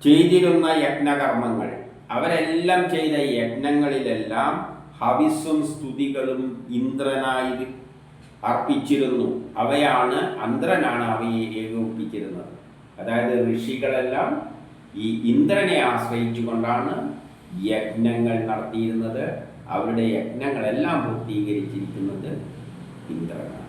ചെയ്തിരുന്ന യജ്ഞകർമ്മങ്ങൾ, അവരെല്ലാം ചെയ്ത യജ്ഞങ്ങളിലെല്ലാം ഹവിസ്സും സ്തുതികളും ഇന്ദ്രനായി അർപ്പിച്ചിരുന്നു. ഇന്ദ്രനാണ് അവയെ ഏകോപിപ്പിച്ചിരുന്നത്. അതായത് ഋഷികളെല്ലാം ഈ ഇന്ദ്രനെ ആശ്രയിച്ചുകൊണ്ടാണ് യജ്ഞങ്ങൾ നടത്തിയിരുന്നത്. അവരുടെ യജ്ഞങ്ങളെല്ലാം പൂർത്തീകരിച്ചിരിക്കുന്നത് ഇന്ദ്രനാണ്.